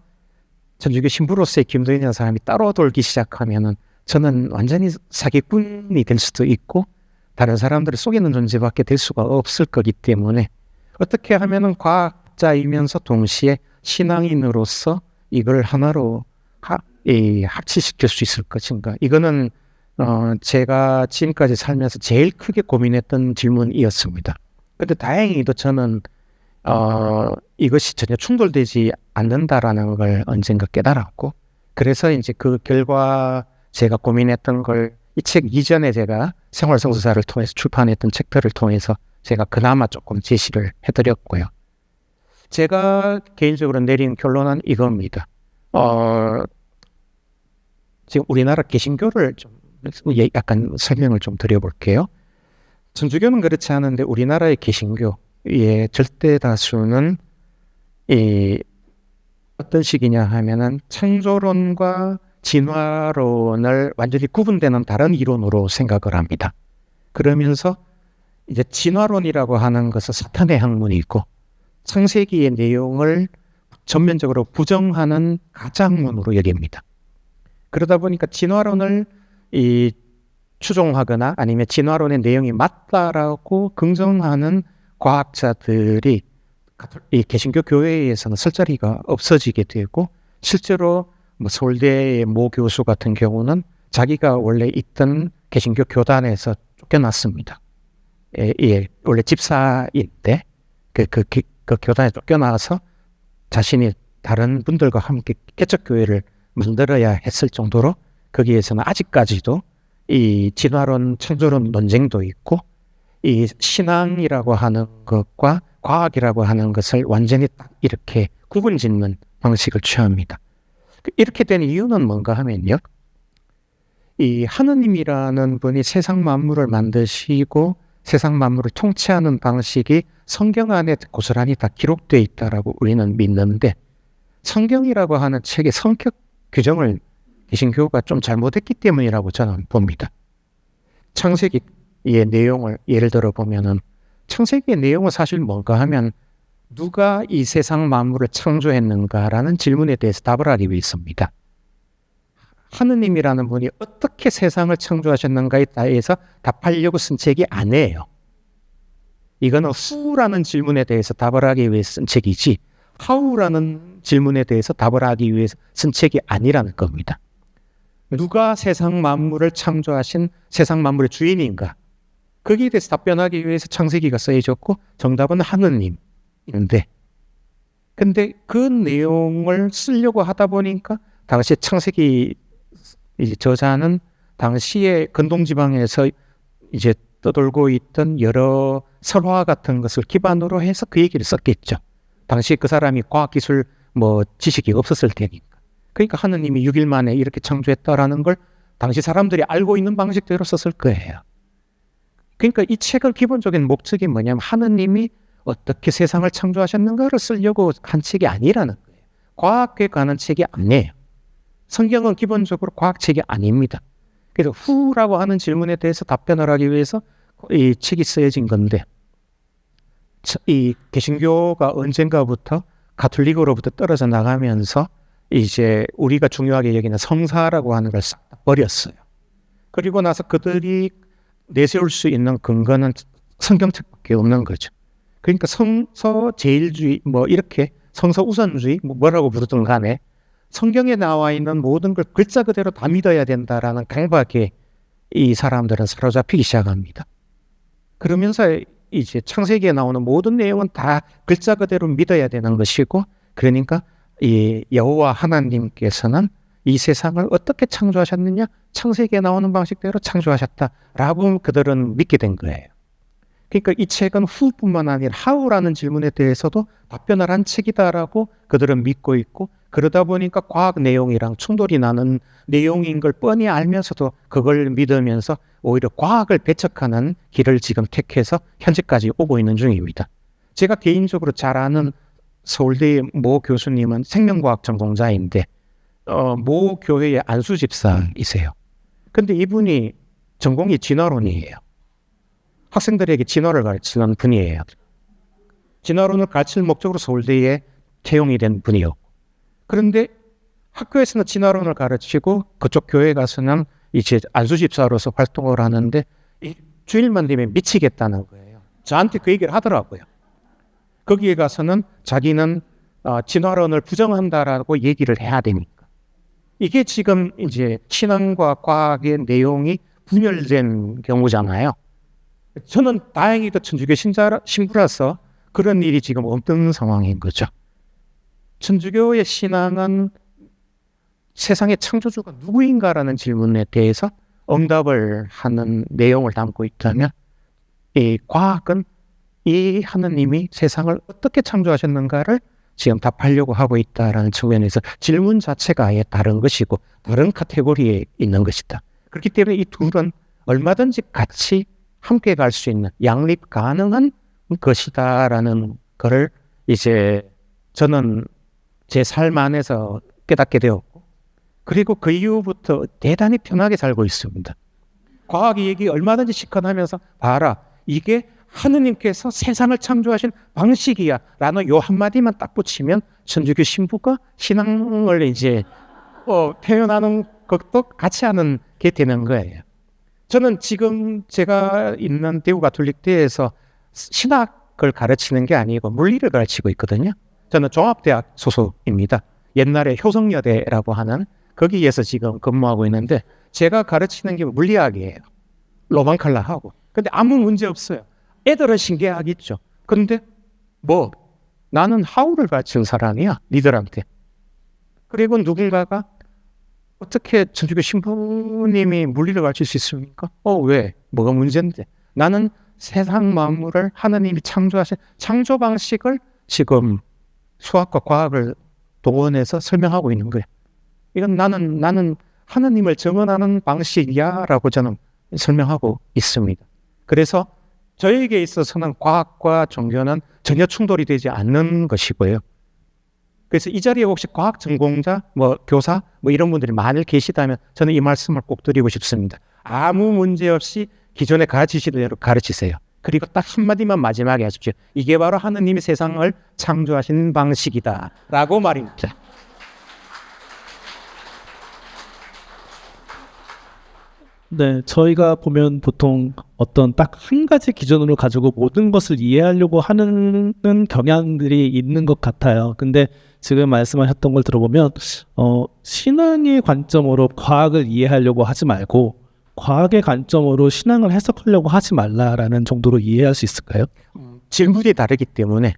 천주교 신부로서의 김도인이라는 사람이 따로 돌기 시작하면은 저는 완전히 사기꾼이 될 수도 있고 다른 사람들을 속이는 존재밖에 될 수가 없을 거기 때문에 어떻게 하면은 과학자이면서 동시에 신앙인으로서 이걸 하나로 합치시킬 수 있을 것인가? 이거는 제가 지금까지 살면서 제일 크게 고민했던 질문이었습니다. 근데 다행히도 저는 이것이 전혀 충돌되지 않는다라는 걸 언젠가 깨달았고, 그래서 이제 그 결과 제가 고민했던 걸 이 책 이전에 제가 생활성수사를 통해서 출판했던 책들을 통해서 제가 그나마 조금 제시를 해드렸고요. 제가 개인적으로 내린 결론은 이겁니다. 지금 우리나라 개신교를 좀 약간 설명을 좀 드려볼게요. 천주교는 그렇지 않은데 우리나라의 개신교의 절대 다수는 어떤 식이냐 하면은 창조론과 진화론을 완전히 구분되는 다른 이론으로 생각을 합니다. 그러면서 이제 진화론이라고 하는 것은 사탄의 학문이고 창세기의 내용을 전면적으로 부정하는 가짜학문으로 여깁니다. 그러다 보니까 진화론을 추종하거나 아니면 진화론의 내용이 맞다라고 긍정하는 과학자들이 이 개신교 교회에서는 설 자리가 없어지게 되고, 실제로 뭐 서울대의 모 교수 같은 경우는 자기가 원래 있던 개신교 교단에서 쫓겨났습니다. 원래 집사인데 그 교단에 쫓겨나서 자신이 다른 분들과 함께 개척교회를 만들어야 했을 정도로 거기에서는 아직까지도 이 진화론, 창조론 논쟁도 있고 이 신앙이라고 하는 것과 과학이라고 하는 것을 완전히 딱 이렇게 구분짓는 방식을 취합니다. 이렇게 된 이유는 뭔가 하면요. 이 하느님이라는 분이 세상 만물을 만드시고 세상 만물을 통치하는 방식이 성경 안에 고스란히 다 기록되어 있다라고 우리는 믿는데, 성경이라고 하는 책의 성격 규정을 개신교가 좀 잘못했기 때문이라고 저는 봅니다. 창세기의 내용을 예를 들어 보면은 창세기의 내용은 사실 뭔가 하면 누가 이 세상 만물을 창조했는가라는 질문에 대해서 답을 하기 위해서입니다. 하느님이라는 분이 어떻게 세상을 창조하셨는가에 대해서 답하려고 쓴 책이 아니에요. 이거는 who라는 질문에 대해서 답을 하기 위해서 쓴 책이지 how라는 질문에 대해서 답을 하기 위해서 쓴 책이 아니라는 겁니다. 누가 세상 만물을 창조하신 세상 만물의 주인인가? 거기에 대해서 답변하기 위해서 창세기가 쓰여졌고 정답은 하느님인데, 근데 그 내용을 쓰려고 하다 보니까 당시 창세기 저자는 당시에 근동지방에서 이제 떠돌고 있던 여러 설화 같은 것을 기반으로 해서 그 얘기를 썼겠죠. 당시 그 사람이 과학기술 뭐 지식이 없었을 테니까. 그러니까 하느님이 6일 만에 이렇게 창조했다라는 걸 당시 사람들이 알고 있는 방식대로 썼을 거예요. 그러니까 이 책의 기본적인 목적이 뭐냐면 하느님이 어떻게 세상을 창조하셨는가를 쓰려고 한 책이 아니라는 거예요. 과학에 관한 책이 아니에요. 성경은 기본적으로 과학책이 아닙니다. 그래서 후라고 하는 질문에 대해서 답변을 하기 위해서 이 책이 쓰여진 건데, 이 개신교가 언젠가부터 가톨릭으로부터 떨어져 나가면서 이제 우리가 중요하게 여기는 성사라고 하는 걸 싹 버렸어요. 그리고 나서 그들이 내세울 수 있는 근거는 성경책밖에 없는 거죠. 그러니까 성서 제일주의 뭐 이렇게 성서 우선주의 뭐라고 부르든 간에 성경에 나와 있는 모든 걸 글자 그대로 다 믿어야 된다라는 강박에 이 사람들은 사로잡히기 시작합니다. 그러면서 이제 창세기에 나오는 모든 내용은 다 글자 그대로 믿어야 되는 것이고, 그러니까 이 여호와 하나님께서는 이 세상을 어떻게 창조하셨느냐? 창세기에 나오는 방식대로 창조하셨다라고 그들은 믿게 된 거예요. 그러니까 이 책은 후뿐만 아니라 하우라는 질문에 대해서도 답변을 한 책이다라고 그들은 믿고 있고, 그러다 보니까 과학 내용이랑 충돌이 나는 내용인 걸 뻔히 알면서도 그걸 믿으면서 오히려 과학을 배척하는 길을 지금 택해서 현재까지 오고 있는 중입니다. 제가 개인적으로 잘 아는 서울대 모 교수님은 생명과학 전공자인데 모 교회의 안수 집사이세요. 근데 이분이 전공이 진화론이에요. 학생들에게 진화를 가르치는 분이에요. 진화론을 가르칠 목적으로 서울대에 채용이 된 분이요. 그런데 학교에서는 진화론을 가르치고 그쪽 교회 가서는 이제 안수 집사로서 활동을 하는데 주일만 되면 미치겠다는 거예요. 저한테 그 얘기를 하더라고요. 거기에 가서는 자기는 진화론을 부정한다라고 얘기를 해야 되니까. 이게 지금 이제 신앙과 과학의 내용이 분열된 경우잖아요. 저는 다행히도 천주교 신부라서 그런 일이 지금 없는 상황인 거죠. 천주교의 신앙은 세상의 창조주가 누구인가라는 질문에 대해서 응답을 하는 내용을 담고 있다면, 이 과학은 이 하느님이 세상을 어떻게 창조하셨는가를 지금 답하려고 하고 있다라는 측면에서 질문 자체가 아예 다른 것이고 다른 카테고리에 있는 것이다. 그렇기 때문에 이 둘은 얼마든지 같이 함께 갈 수 있는 양립 가능한 것이다라는 것을 이제 저는 제 삶 안에서 깨닫게 되었고, 그리고 그 이후부터 대단히 편하게 살고 있습니다. 과학 얘기 얼마든지 시큰하면서 봐라, 이게 하느님께서 세상을 창조하신 방식이야 라는 요 한마디만 딱 붙이면 천주교 신부가 신앙을 이제 표현하는 것도 같이 하는 게 되는 거예요. 저는 지금 제가 있는 대구 가톨릭대에서 신학을 가르치는 게 아니고 물리를 가르치고 있거든요. 저는 종합대학 소속입니다. 옛날에 효성여대라고 하는 거기에서 지금 근무하고 있는데, 제가 가르치는 게 물리학이에요. 로망칼라하고. 근데 아무 문제 없어요. 애들은 신기하겠죠. 근데 나는 하우를 가르치는 사람이야, 니들한테. 그리고 누군가가 어떻게 천주교 신부님이 물리를 가르칠 수 있습니까? 왜? 뭐가 문제인데? 나는 세상 만물을 하나님이 창조하신 창조 방식을 지금 수학과 과학을 동원해서 설명하고 있는 거예요. 이건 나는 하나님을 증언하는 방식이야 라고 저는 설명하고 있습니다. 그래서 저에게 있어서는 과학과 종교는 전혀 충돌이 되지 않는 것이고요. 그래서 이 자리에 혹시 과학 전공자, 교사, 이런 분들이 많이 계시다면 저는 이 말씀을 꼭 드리고 싶습니다. 아무 문제 없이 기존에 가르치시던 대로 가르치세요. 그리고 딱 한마디만 마지막에 하십시오. 이게 바로 하느님이 세상을 창조하신 방식이다 라고 말입니다. 네, 저희가 보면 보통 어떤 딱 한 가지 기준으로 가지고 모든 것을 이해하려고 하는 경향들이 있는 것 같아요. 근데 지금 말씀하셨던 걸 들어보면 신앙의 관점으로 과학을 이해하려고 하지 말고 과학의 관점으로 신앙을 해석하려고 하지 말라라는 정도로 이해할 수 있을까요? 질문이 다르기 때문에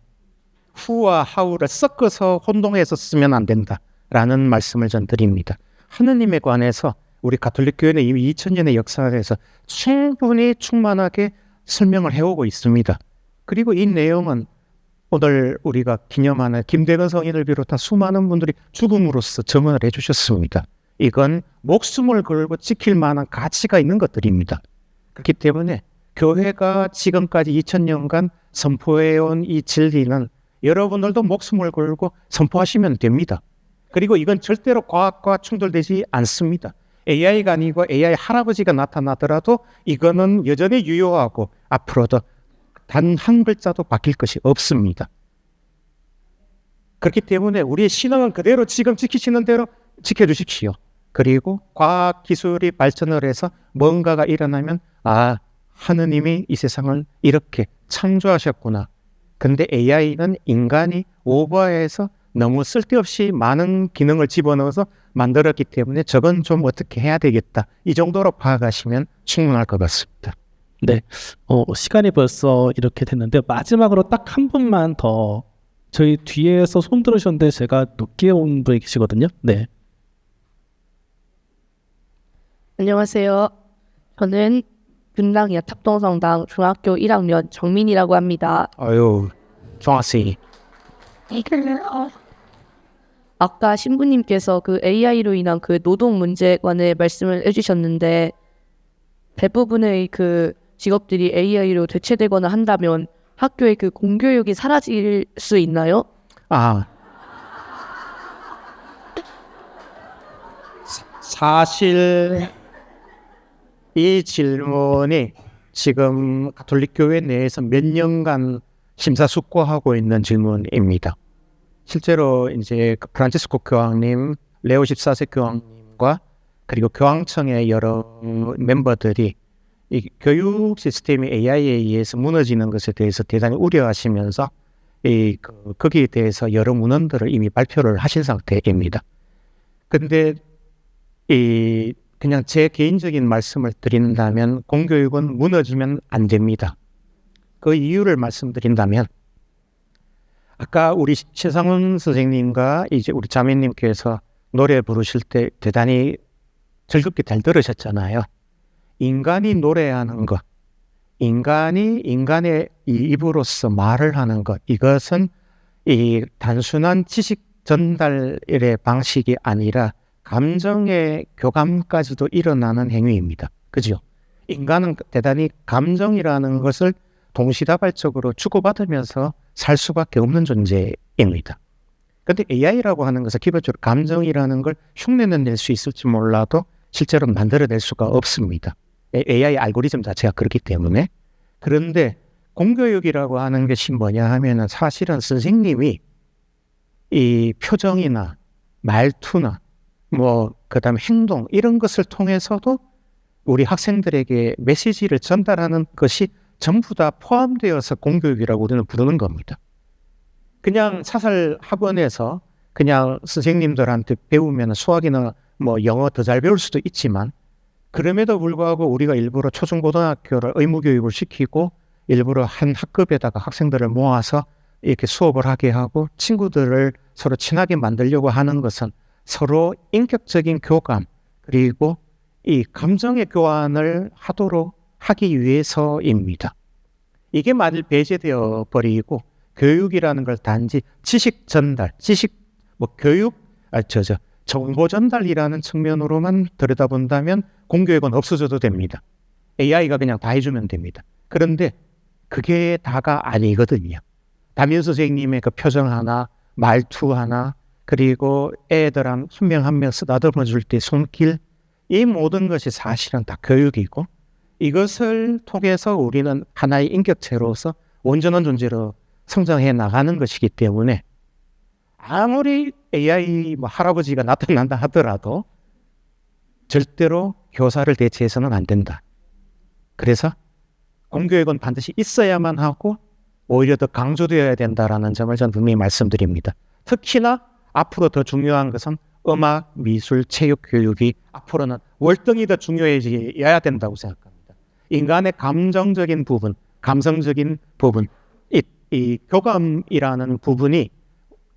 후와 하우를 섞어서 혼동해서 쓰면 안 된다라는 말씀을 전 드립니다. 하느님에 관해서 우리 가톨릭 교회는 이미 2000년의 역사에서 충분히 충만하게 설명을 해오고 있습니다. 그리고 이 내용은 오늘 우리가 기념하는 김대건 성인을 비롯한 수많은 분들이 죽음으로써 증언을 해주셨습니다. 이건 목숨을 걸고 지킬 만한 가치가 있는 것들입니다. 그렇기 때문에 교회가 지금까지 2000년간 선포해온 이 진리는 여러분들도 목숨을 걸고 선포하시면 됩니다. 그리고 이건 절대로 과학과 충돌되지 않습니다. AI가 아니고 AI 할아버지가 나타나더라도 이거는 여전히 유효하고 앞으로도 단 한 글자도 바뀔 것이 없습니다. 그렇기 때문에 우리의 신앙은 그대로 지금 지키시는 대로 지켜주십시오. 그리고 과학기술이 발전을 해서 뭔가가 일어나면 하느님이 이 세상을 이렇게 창조하셨구나. 근데 AI는 인간이 오버해서 너무 쓸데없이 많은 기능을 집어넣어서 만들었기 때문에 저건 좀 어떻게 해야 되겠다. 이 정도로 파악하시면 충분할 것 같습니다. 네, 시간이 벌써 이렇게 됐는데 마지막으로 딱 한 분만 더 저희 뒤에서 손 들으셨는데 제가 늦게 온 분이 계시거든요. 네, 안녕하세요. 저는 분당 야탑동성당 중학교 1학년 정민이라고 합니다. 아유, 종학생이. 아까 신부님께서 그 AI로 인한 그 노동 문제에 관해 말씀을 해주셨는데 대부분의 그 직업들이 AI로 대체되거나 한다면 학교의 그 공교육이 사라질 수 있나요? 사실 이 질문이 지금 가톨릭 교회 내에서 몇 년간 심사숙고하고 있는 질문입니다. 실제로 이제 프란치스코 교황님, 레오 14세 교황님과 그리고 교황청의 여러 멤버들이 이 교육 시스템이 AI에 의해서 무너지는 것에 대해서 대단히 우려하시면서 거기에 대해서 여러 문헌들을 이미 발표를 하신 상태입니다. 근데 그냥 제 개인적인 말씀을 드린다면 공교육은 무너지면 안 됩니다. 그 이유를 말씀드린다면 아까 우리 최상훈 선생님과 이제 우리 자매님께서 노래 부르실 때 대단히 즐겁게 잘 들으셨잖아요. 인간이 노래하는 것, 인간이 인간의 이 입으로서 말을 하는 것, 이것은 이 단순한 지식 전달의 방식이 아니라 감정의 교감까지도 일어나는 행위입니다. 그죠? 인간은 대단히 감정이라는 것을 동시다발적으로 주고받으면서 살 수밖에 없는 존재입니다. 그런데 AI라고 하는 것은 기본적으로 감정이라는 걸 흉내는 낼 수 있을지 몰라도 실제로 만들어낼 수가 없습니다. AI 알고리즘 자체가 그렇기 때문에. 그런데 공교육이라고 하는 것이 뭐냐 하면은 사실은 선생님이 이 표정이나 말투나 그다음에 행동 이런 것을 통해서도 우리 학생들에게 메시지를 전달하는 것이 전부 다 포함되어서 공교육이라고 우리는 부르는 겁니다. 그냥 사설 학원에서 그냥 선생님들한테 배우면 수학이나 영어 더 잘 배울 수도 있지만 그럼에도 불구하고 우리가 일부러 초중고등학교를 의무교육을 시키고 일부러 한 학급에다가 학생들을 모아서 이렇게 수업을 하게 하고 친구들을 서로 친하게 만들려고 하는 것은 서로 인격적인 교감 그리고 이 감정의 교환을 하기 위해서입니다. 이게 만일 배제되어 버리고 교육이라는 걸 단지 지식 전달, 정보 전달이라는 측면으로만 들여다본다면 공교육은 없어져도 됩니다. AI가 그냥 다 해주면 됩니다. 그런데 그게 다가 아니거든요. 담임 선생님의 그 표정 하나, 말투 하나, 그리고 애들 한 명 한 명 쓰다듬어 줄 때 손길, 이 모든 것이 사실은 다 교육이고 이것을 통해서 우리는 하나의 인격체로서 온전한 존재로 성장해 나가는 것이기 때문에 아무리 AI 할아버지가 나타난다 하더라도 절대로 교사를 대체해서는 안 된다. 그래서 공교육은 반드시 있어야만 하고 오히려 더 강조되어야 된다라는 점을 저는 분명히 말씀드립니다. 특히나 앞으로 더 중요한 것은 음악, 미술, 체육 교육이 앞으로는 월등히 더 중요해져야 된다고 생각합니다. 인간의 감정적인 부분, 감성적인 부분, 이 교감이라는 부분이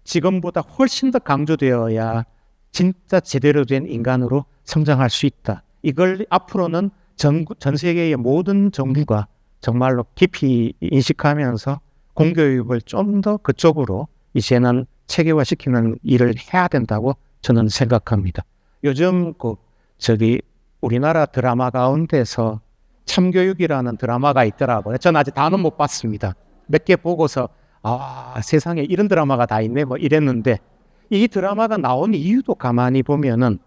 지금보다 훨씬 더 강조되어야 진짜 제대로 된 인간으로 성장할 수 있다. 이걸 앞으로는 전 세계의 모든 정부가 정말로 깊이 인식하면서 공교육을 좀 더 그쪽으로 이제는 체계화시키는 일을 해야 된다고 저는 생각합니다. 요즘 우리나라 드라마 가운데서 참교육이라는 드라마가 있더라고요. 저는 아직 다는 못 봤습니다. 몇 개 보고서 세상에 이런 드라마가 다 있네 뭐 이랬는데, 이 드라마가 나온 이유도 가만히 보면은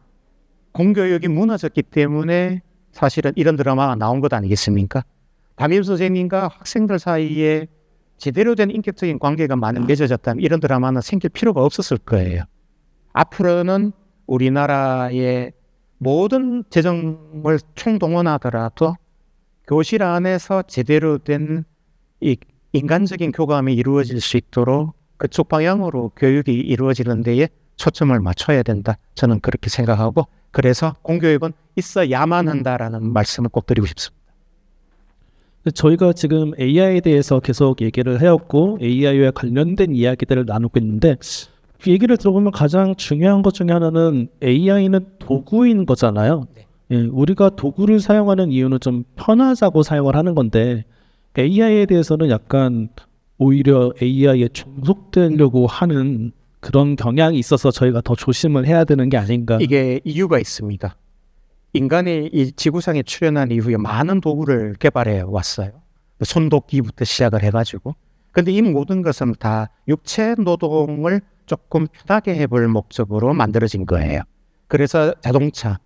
공교육이 무너졌기 때문에 사실은 이런 드라마가 나온 것 아니겠습니까? 담임 선생님과 학생들 사이에 제대로 된 인격적인 관계가 많이 맺어졌다면 이런 드라마는 생길 필요가 없었을 거예요. 앞으로는 우리나라의 모든 재정을 총동원하더라도 교실 안에서 제대로 된 이 인간적인 교감이 이루어질 수 있도록 그쪽 방향으로 교육이 이루어지는 데에 초점을 맞춰야 된다. 저는 그렇게 생각하고, 그래서 공교육은 있어야만 한다라는 말씀을 꼭 드리고 싶습니다. 저희가 지금 AI에 대해서 계속 얘기를 해왔고 AI와 관련된 이야기들을 나누고 있는데, 그 얘기를 들어보면 가장 중요한 것 중에 하나는 AI는 도구인 거잖아요. 네. 예, 우리가 도구를 사용하는 이유는 좀 편하자고 사용을 하는 건데, AI에 대해서는 약간 오히려 AI에 종속되려고 하는 그런 경향이 있어서 저희가 더 조심을 해야 되는 게 아닌가. 이게 이유가 있습니다. 인간이 이 지구상에 출현한 이후에 많은 도구를 개발해 왔어요. 손도끼부터 시작을 해가지고. 근데 이 모든 것은 다 육체 노동을 조금 편하게 해볼 목적으로 만들어진 거예요. 그래서 자동차,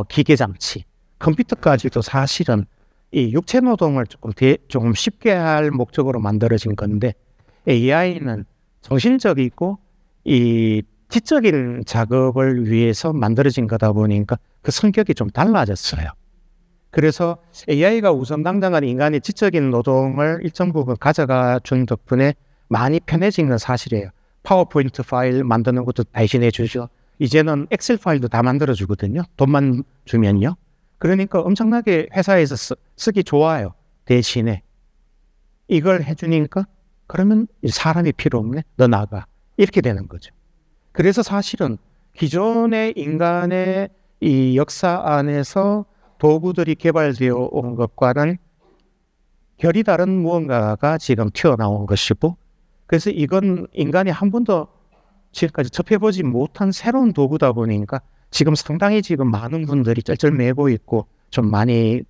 기계장치, 컴퓨터까지도 사실은 이 육체 노동을 조금 쉽게 할 목적으로 만들어진 건데, AI는 정신적이고 이 지적인 작업을 위해서 만들어진 거다 보니까 그 성격이 좀 달라졌어요. 그래서 AI가 우선당당한 인간의 지적인 노동을 일정 부분 가져가 준 덕분에 많이 편해진 건 사실이에요. 파워포인트 파일 만드는 것도 대신해 주죠. 이제는 엑셀 파일도 다 만들어 주거든요. 돈만 주면요. 그러니까 엄청나게 회사에서 쓰기 좋아요. 대신에 이걸 해주니까 그러면 사람이 필요 없네. 너 나가. 이렇게 되는 거죠. 그래서 사실은 기존의 인간의 이 역사 안에서 도구들이 개발되어 온 것과는 결이 다른 무언가가 지금 튀어나온 것이고, 그래서 이건 인간이 한 번도 지금까지 접해보지 못한 새로운 도구다 보니까 지금 상당히 많은 분들이 쩔쩔매고 있고 좀 많이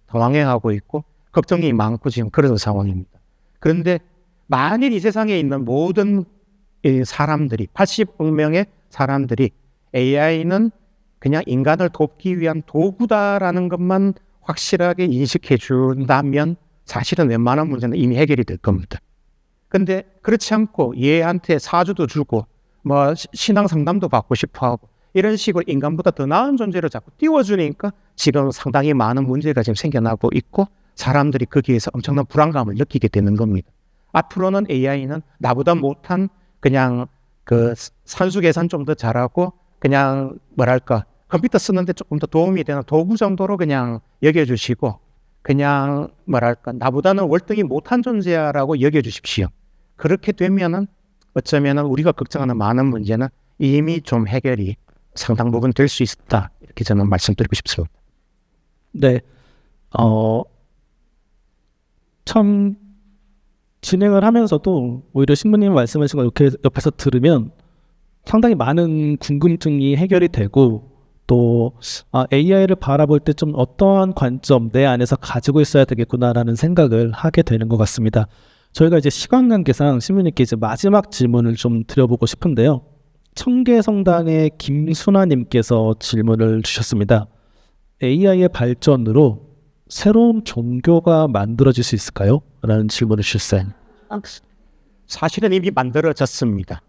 당황해하고 있고 걱정이 많고 지금 그런 상황입니다. 그런데 만일 이 세상에 있는 모든 이 사람들이 80억 명의 사람들이 AI는 그냥 인간을 돕기 위한 도구다라는 것만 확실하게 인식해 준다면 사실은 웬만한 문제는 이미 해결이 될 겁니다. 근데 그렇지 않고 얘한테 사주도 주고 신앙 상담도 받고 싶어하고 이런 식으로 인간보다 더 나은 존재를 자꾸 띄워주니까 지금 상당히 많은 문제가 지금 생겨나고 있고 사람들이 거기에서 엄청난 불안감을 느끼게 되는 겁니다. 앞으로는 AI는 나보다 못한 그냥 산수 계산 좀 더 잘하고 그냥 컴퓨터 쓰는데 조금 더 도움이 되는 도구 정도로 그냥 여겨주시고 그냥 나보다는 월등히 못한 존재라고 여겨주십시오. 그렇게 되면은 어쩌면은 우리가 걱정하는 많은 문제는 이미 좀 해결이 상당 부분 될 수 있다. 이렇게 저는 말씀드리고 싶습니다. 네, 참 진행을 하면서도 오히려 신부님 말씀하신 걸 이렇게 옆에서 들으면 상당히 많은 궁금증이 해결이 되고, 또 AI를 바라볼 때 좀 어떠한 관점 내 안에서 가지고 있어야 되겠구나라는 생각을 하게 되는 것 같습니다. 저희가 이제 시간 관계상 신부님께 이제 마지막 질문을 좀 드려보고 싶은데요. 청계성당의 김순아님께서 질문을 주셨습니다. AI의 발전으로 새로운 종교가 만들어질 수 있을까요? 라는 질문을 주셨어요. 사실은 이미 만들어졌습니다.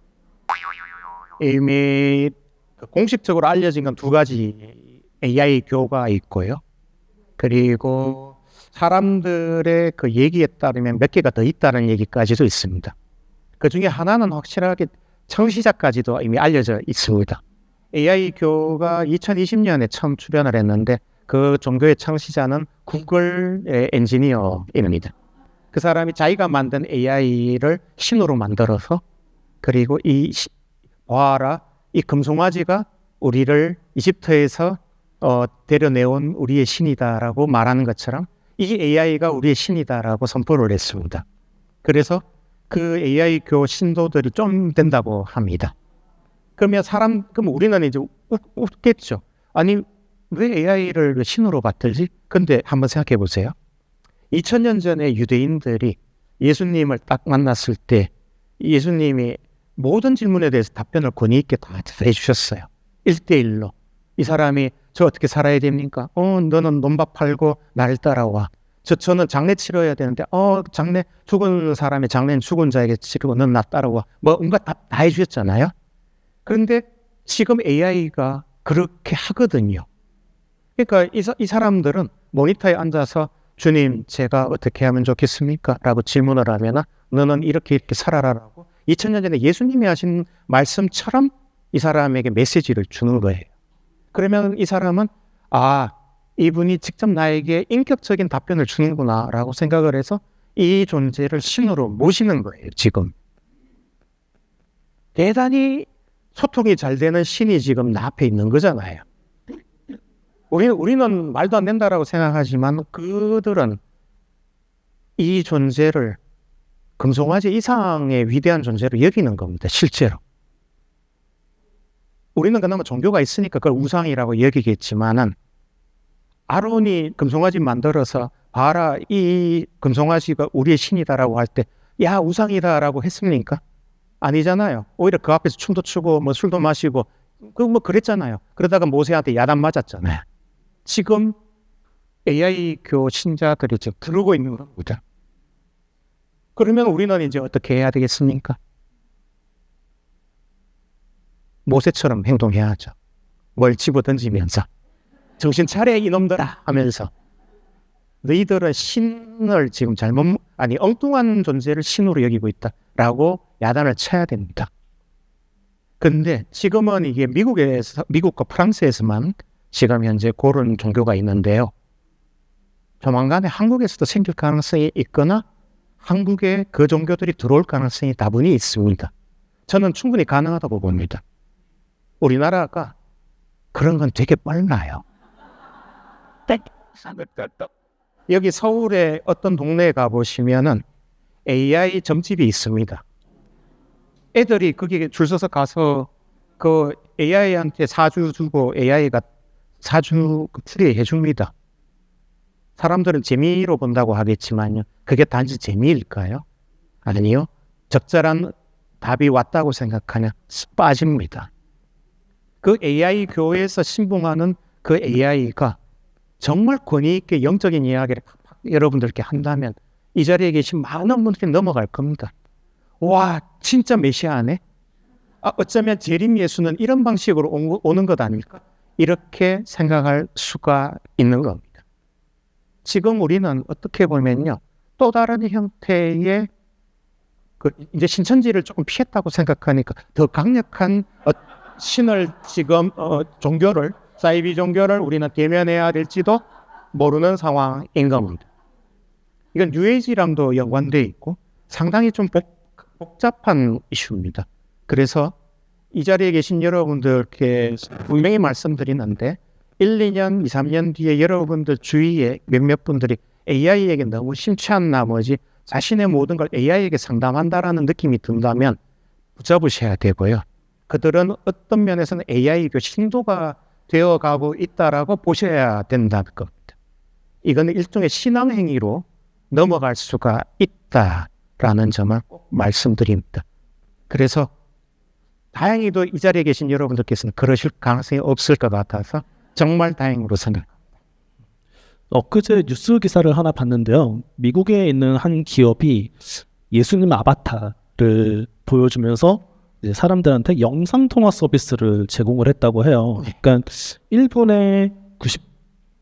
이미 공식적으로 알려진 건 2가지 AI 교가 있고요. 그리고 사람들의 그 얘기에 따르면 몇 개가 더 있다는 얘기까지도 있습니다. 그 중에 하나는 확실하게 청시자까지도 이미 알려져 있습니다. AI 교가 2020년에 처음 출연을 했는데 그 종교의 청시자는 구글의 엔지니어입니다. 그 사람이 자기가 만든 AI를 신으로 만들어서 그리고 이 금송아지가 우리를 이집트에서 데려내온 우리의 신이다라고 말하는 것처럼 이 AI가 우리의 신이다라고 선포를 했습니다. 그래서 그 AI 교 신도들이 좀 된다고 합니다. 그럼 우리는 이제 웃겠죠. 아니, 왜 AI를 신으로 받들지? 근데 한번 생각해 보세요. 2000년 전에 유대인들이 예수님을 딱 만났을 때 예수님이 모든 질문에 대해서 답변을 권위 있게 다 해주셨어요. 1대1로. 이 사람이 저 어떻게 살아야 됩니까? 너는 논밭 팔고 나를 따라와. 저는 장례 치러야 되는데 장례 죽은 사람의 장례는 죽은 자에게 치르고 넌 나 따라와. 뭐 온갖 다 해주셨잖아요. 그런데 지금 AI가 그렇게 하거든요. 그러니까 이 사람들은 모니터에 앉아서 주님 제가 어떻게 하면 좋겠습니까? 라고 질문을 하면 너는 이렇게 살아라라고 2000년 전에 예수님이 하신 말씀처럼 이 사람에게 메시지를 주는 거예요. 그러면 이 사람은 이분이 직접 나에게 인격적인 답변을 주는구나 라고 생각을 해서 이 존재를 신으로 모시는 거예요. 지금 대단히 소통이 잘 되는 신이 지금 나 앞에 있는 거잖아요. 우리는 말도 안 된다라고 생각하지만 그들은 이 존재를 금송아지 이상의 위대한 존재로 여기는 겁니다. 실제로. 우리는 그나마 종교가 있으니까 그걸 우상이라고 여기겠지만은 아론이 금송아지 만들어서 봐라 이 금송아지가 우리의 신이다라고 할 때 야 우상이다라고 했습니까? 아니잖아요. 오히려 그 앞에서 춤도 추고 뭐 술도 마시고 그랬잖아요. 그러다가 모세한테 야단 맞았잖아요. 지금 AI 교 신자들이 지금 그러고 있는 겁니다. 그러면 우리는 이제 어떻게 해야 되겠습니까? 모세처럼 행동해야죠. 뭘 집어 던지면서 정신 차려 이놈들아 하면서 너희들은 신을 지금 엉뚱한 존재를 신으로 여기고 있다라고 야단을 쳐야 됩니다. 근데 지금은 이게 미국과 프랑스에서만 지금 현재 그런 종교가 있는데요. 조만간에 한국에서도 생길 가능성이 있거나 한국에 그 종교들이 들어올 가능성이 다분히 있습니다. 저는 충분히 가능하다고 봅니다. 우리나라가 그런 건 되게 빨라요. 여기 서울의 어떤 동네에 가보시면은 AI 점집이 있습니다. 애들이 거기에 줄 서서 가서 그 AI한테 사주 주고 AI가 사주 풀이해 줍니다. 사람들은 재미로 본다고 하겠지만요. 그게 단지 재미일까요? 아니요. 적절한 답이 왔다고 생각하냐 빠집니다. 그 AI 교회에서 신봉하는 그 AI가 정말 권위 있게 영적인 이야기를 여러분들께 한다면 이 자리에 계신 많은 분들이 넘어갈 겁니다. 와, 진짜 메시아네? 어쩌면 재림 예수는 이런 방식으로 오는 것 아닐까? 이렇게 생각할 수가 있는 겁니다. 지금 우리는 어떻게 보면요. 또 다른 형태의 이제 신천지를 조금 피했다고 생각하니까 더 강력한 신을 지금 종교를 사이비 종교를 우리는 대면해야 될지도 모르는 상황인 겁니다. 이건 뉴에이지랑도 연관되어 있고 상당히 좀 복잡한 이슈입니다. 그래서 이 자리에 계신 여러분들께 분명히 말씀드리는데 1, 2년, 2, 3년 뒤에 여러분들 주위에 몇몇 분들이 AI에게 너무 심취한 나머지 자신의 모든 걸 AI에게 상담한다라는 느낌이 든다면 붙잡으셔야 되고요. 그들은 어떤 면에서는 AI 신도가 되어가고 있다라고 보셔야 된다는 겁니다. 이건 일종의 신앙행위로 넘어갈 수가 있다라는 점을 꼭 말씀드립니다. 그래서 다행히도 이 자리에 계신 여러분들께서는 그러실 가능성이 없을 것 같아서 정말 다행으로 생각합니다. 엊그제 뉴스 기사를 하나 봤는데요. 미국에 있는 한 기업이 예수님 아바타를 보여주면서 이제 사람들한테 영상통화 서비스를 제공을 했다고 해요. 그러니까 1분에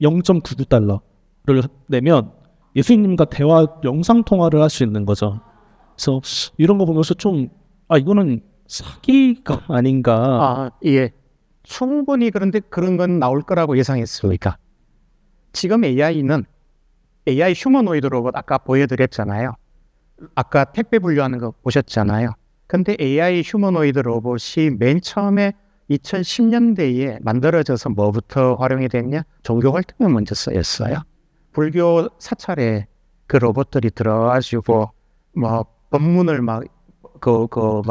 0.99달러를 내면 예수님과 대화 영상통화를 할 수 있는 거죠. 그래서 이런 거 보면서 좀 이거는 사기가 아닌가. 예. 충분히 그런데 그런 건 나올 거라고 예상했습니다. 지금 AI는 AI 휴머노이드 로봇 아까 보여드렸잖아요. 아까 택배 분류하는 거 보셨잖아요. 근데 AI 휴머노이드 로봇이 맨 처음에 2010년대에 만들어져서 뭐부터 활용이 됐냐? 종교 활동에 먼저 쓰였어요. 불교 사찰에 그 로봇들이 들어가지고 뭐 법문을 막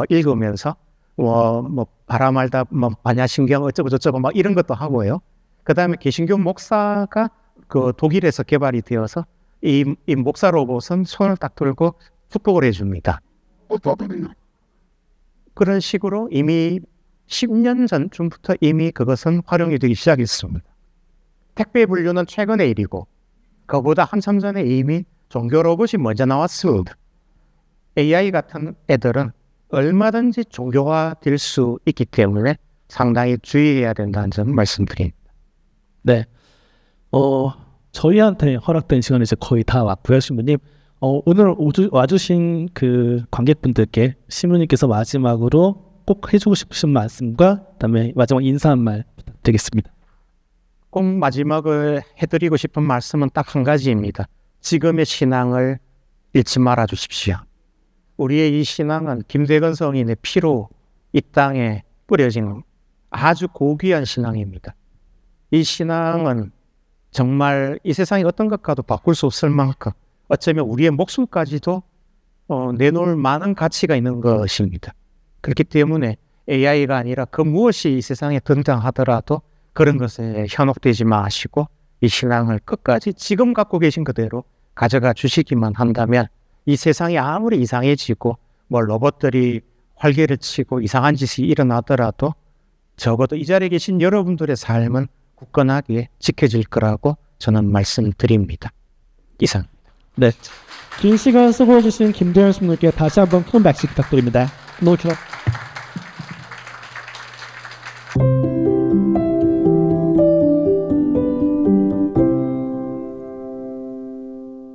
읽으면서 뭐 바람 알다 뭐 반야신경 어쩌고 저쩌고 막 이런 것도 하고요. 그다음에 개신교 목사가 그 독일에서 개발이 되어서 이 목사 로봇은 손을 딱 들고 축복을 해줍니다. 그런 식으로 이미 10년 전쯤부터 이미 그것은 활용이 되기 시작했습니다. 택배 분류는 최근의 일이고 그보다 한참 전에 이미 종교 로봇이 먼저 나왔습니다. AI 같은 애들은 얼마든지 종교화 될 수 있기 때문에 상당히 주의해야 된다는 점 말씀드립니다. 네. 저희한테 허락된 시간이 이제 거의 다 왔고요, 신부님. 오늘 와주신 그 관객분들께 신부님께서 마지막으로 꼭 해주고 싶으신 말씀과 그다음에 마지막 인사 한 말 부탁드리겠습니다. 꼭 마지막을 해드리고 싶은 말씀은 딱 한 가지입니다. 지금의 신앙을 잃지 말아 주십시오. 우리의 이 신앙은 김대건 성인의 피로 이 땅에 뿌려진 아주 고귀한 신앙입니다. 이 신앙은 정말 이 세상의 어떤 것과도 바꿀 수 없을 만큼 어쩌면 우리의 목숨까지도 내놓을 많은 가치가 있는 것입니다. 그렇기 때문에 AI가 아니라 그 무엇이 이 세상에 등장하더라도 그런 것에 현혹되지 마시고 이 신앙을 끝까지 지금 갖고 계신 그대로 가져가 주시기만 한다면 이 세상이 아무리 이상해지고 뭐 로봇들이 활개를 치고 이상한 짓이 일어나더라도 적어도 이 자리에 계신 여러분들의 삶은 굳건하게 지켜질 거라고 저는 말씀드립니다. 이상. 네. 긴 시간 수고해주신 김도현 신부님께 다시 한번 큰 박수 부탁드립니다. 노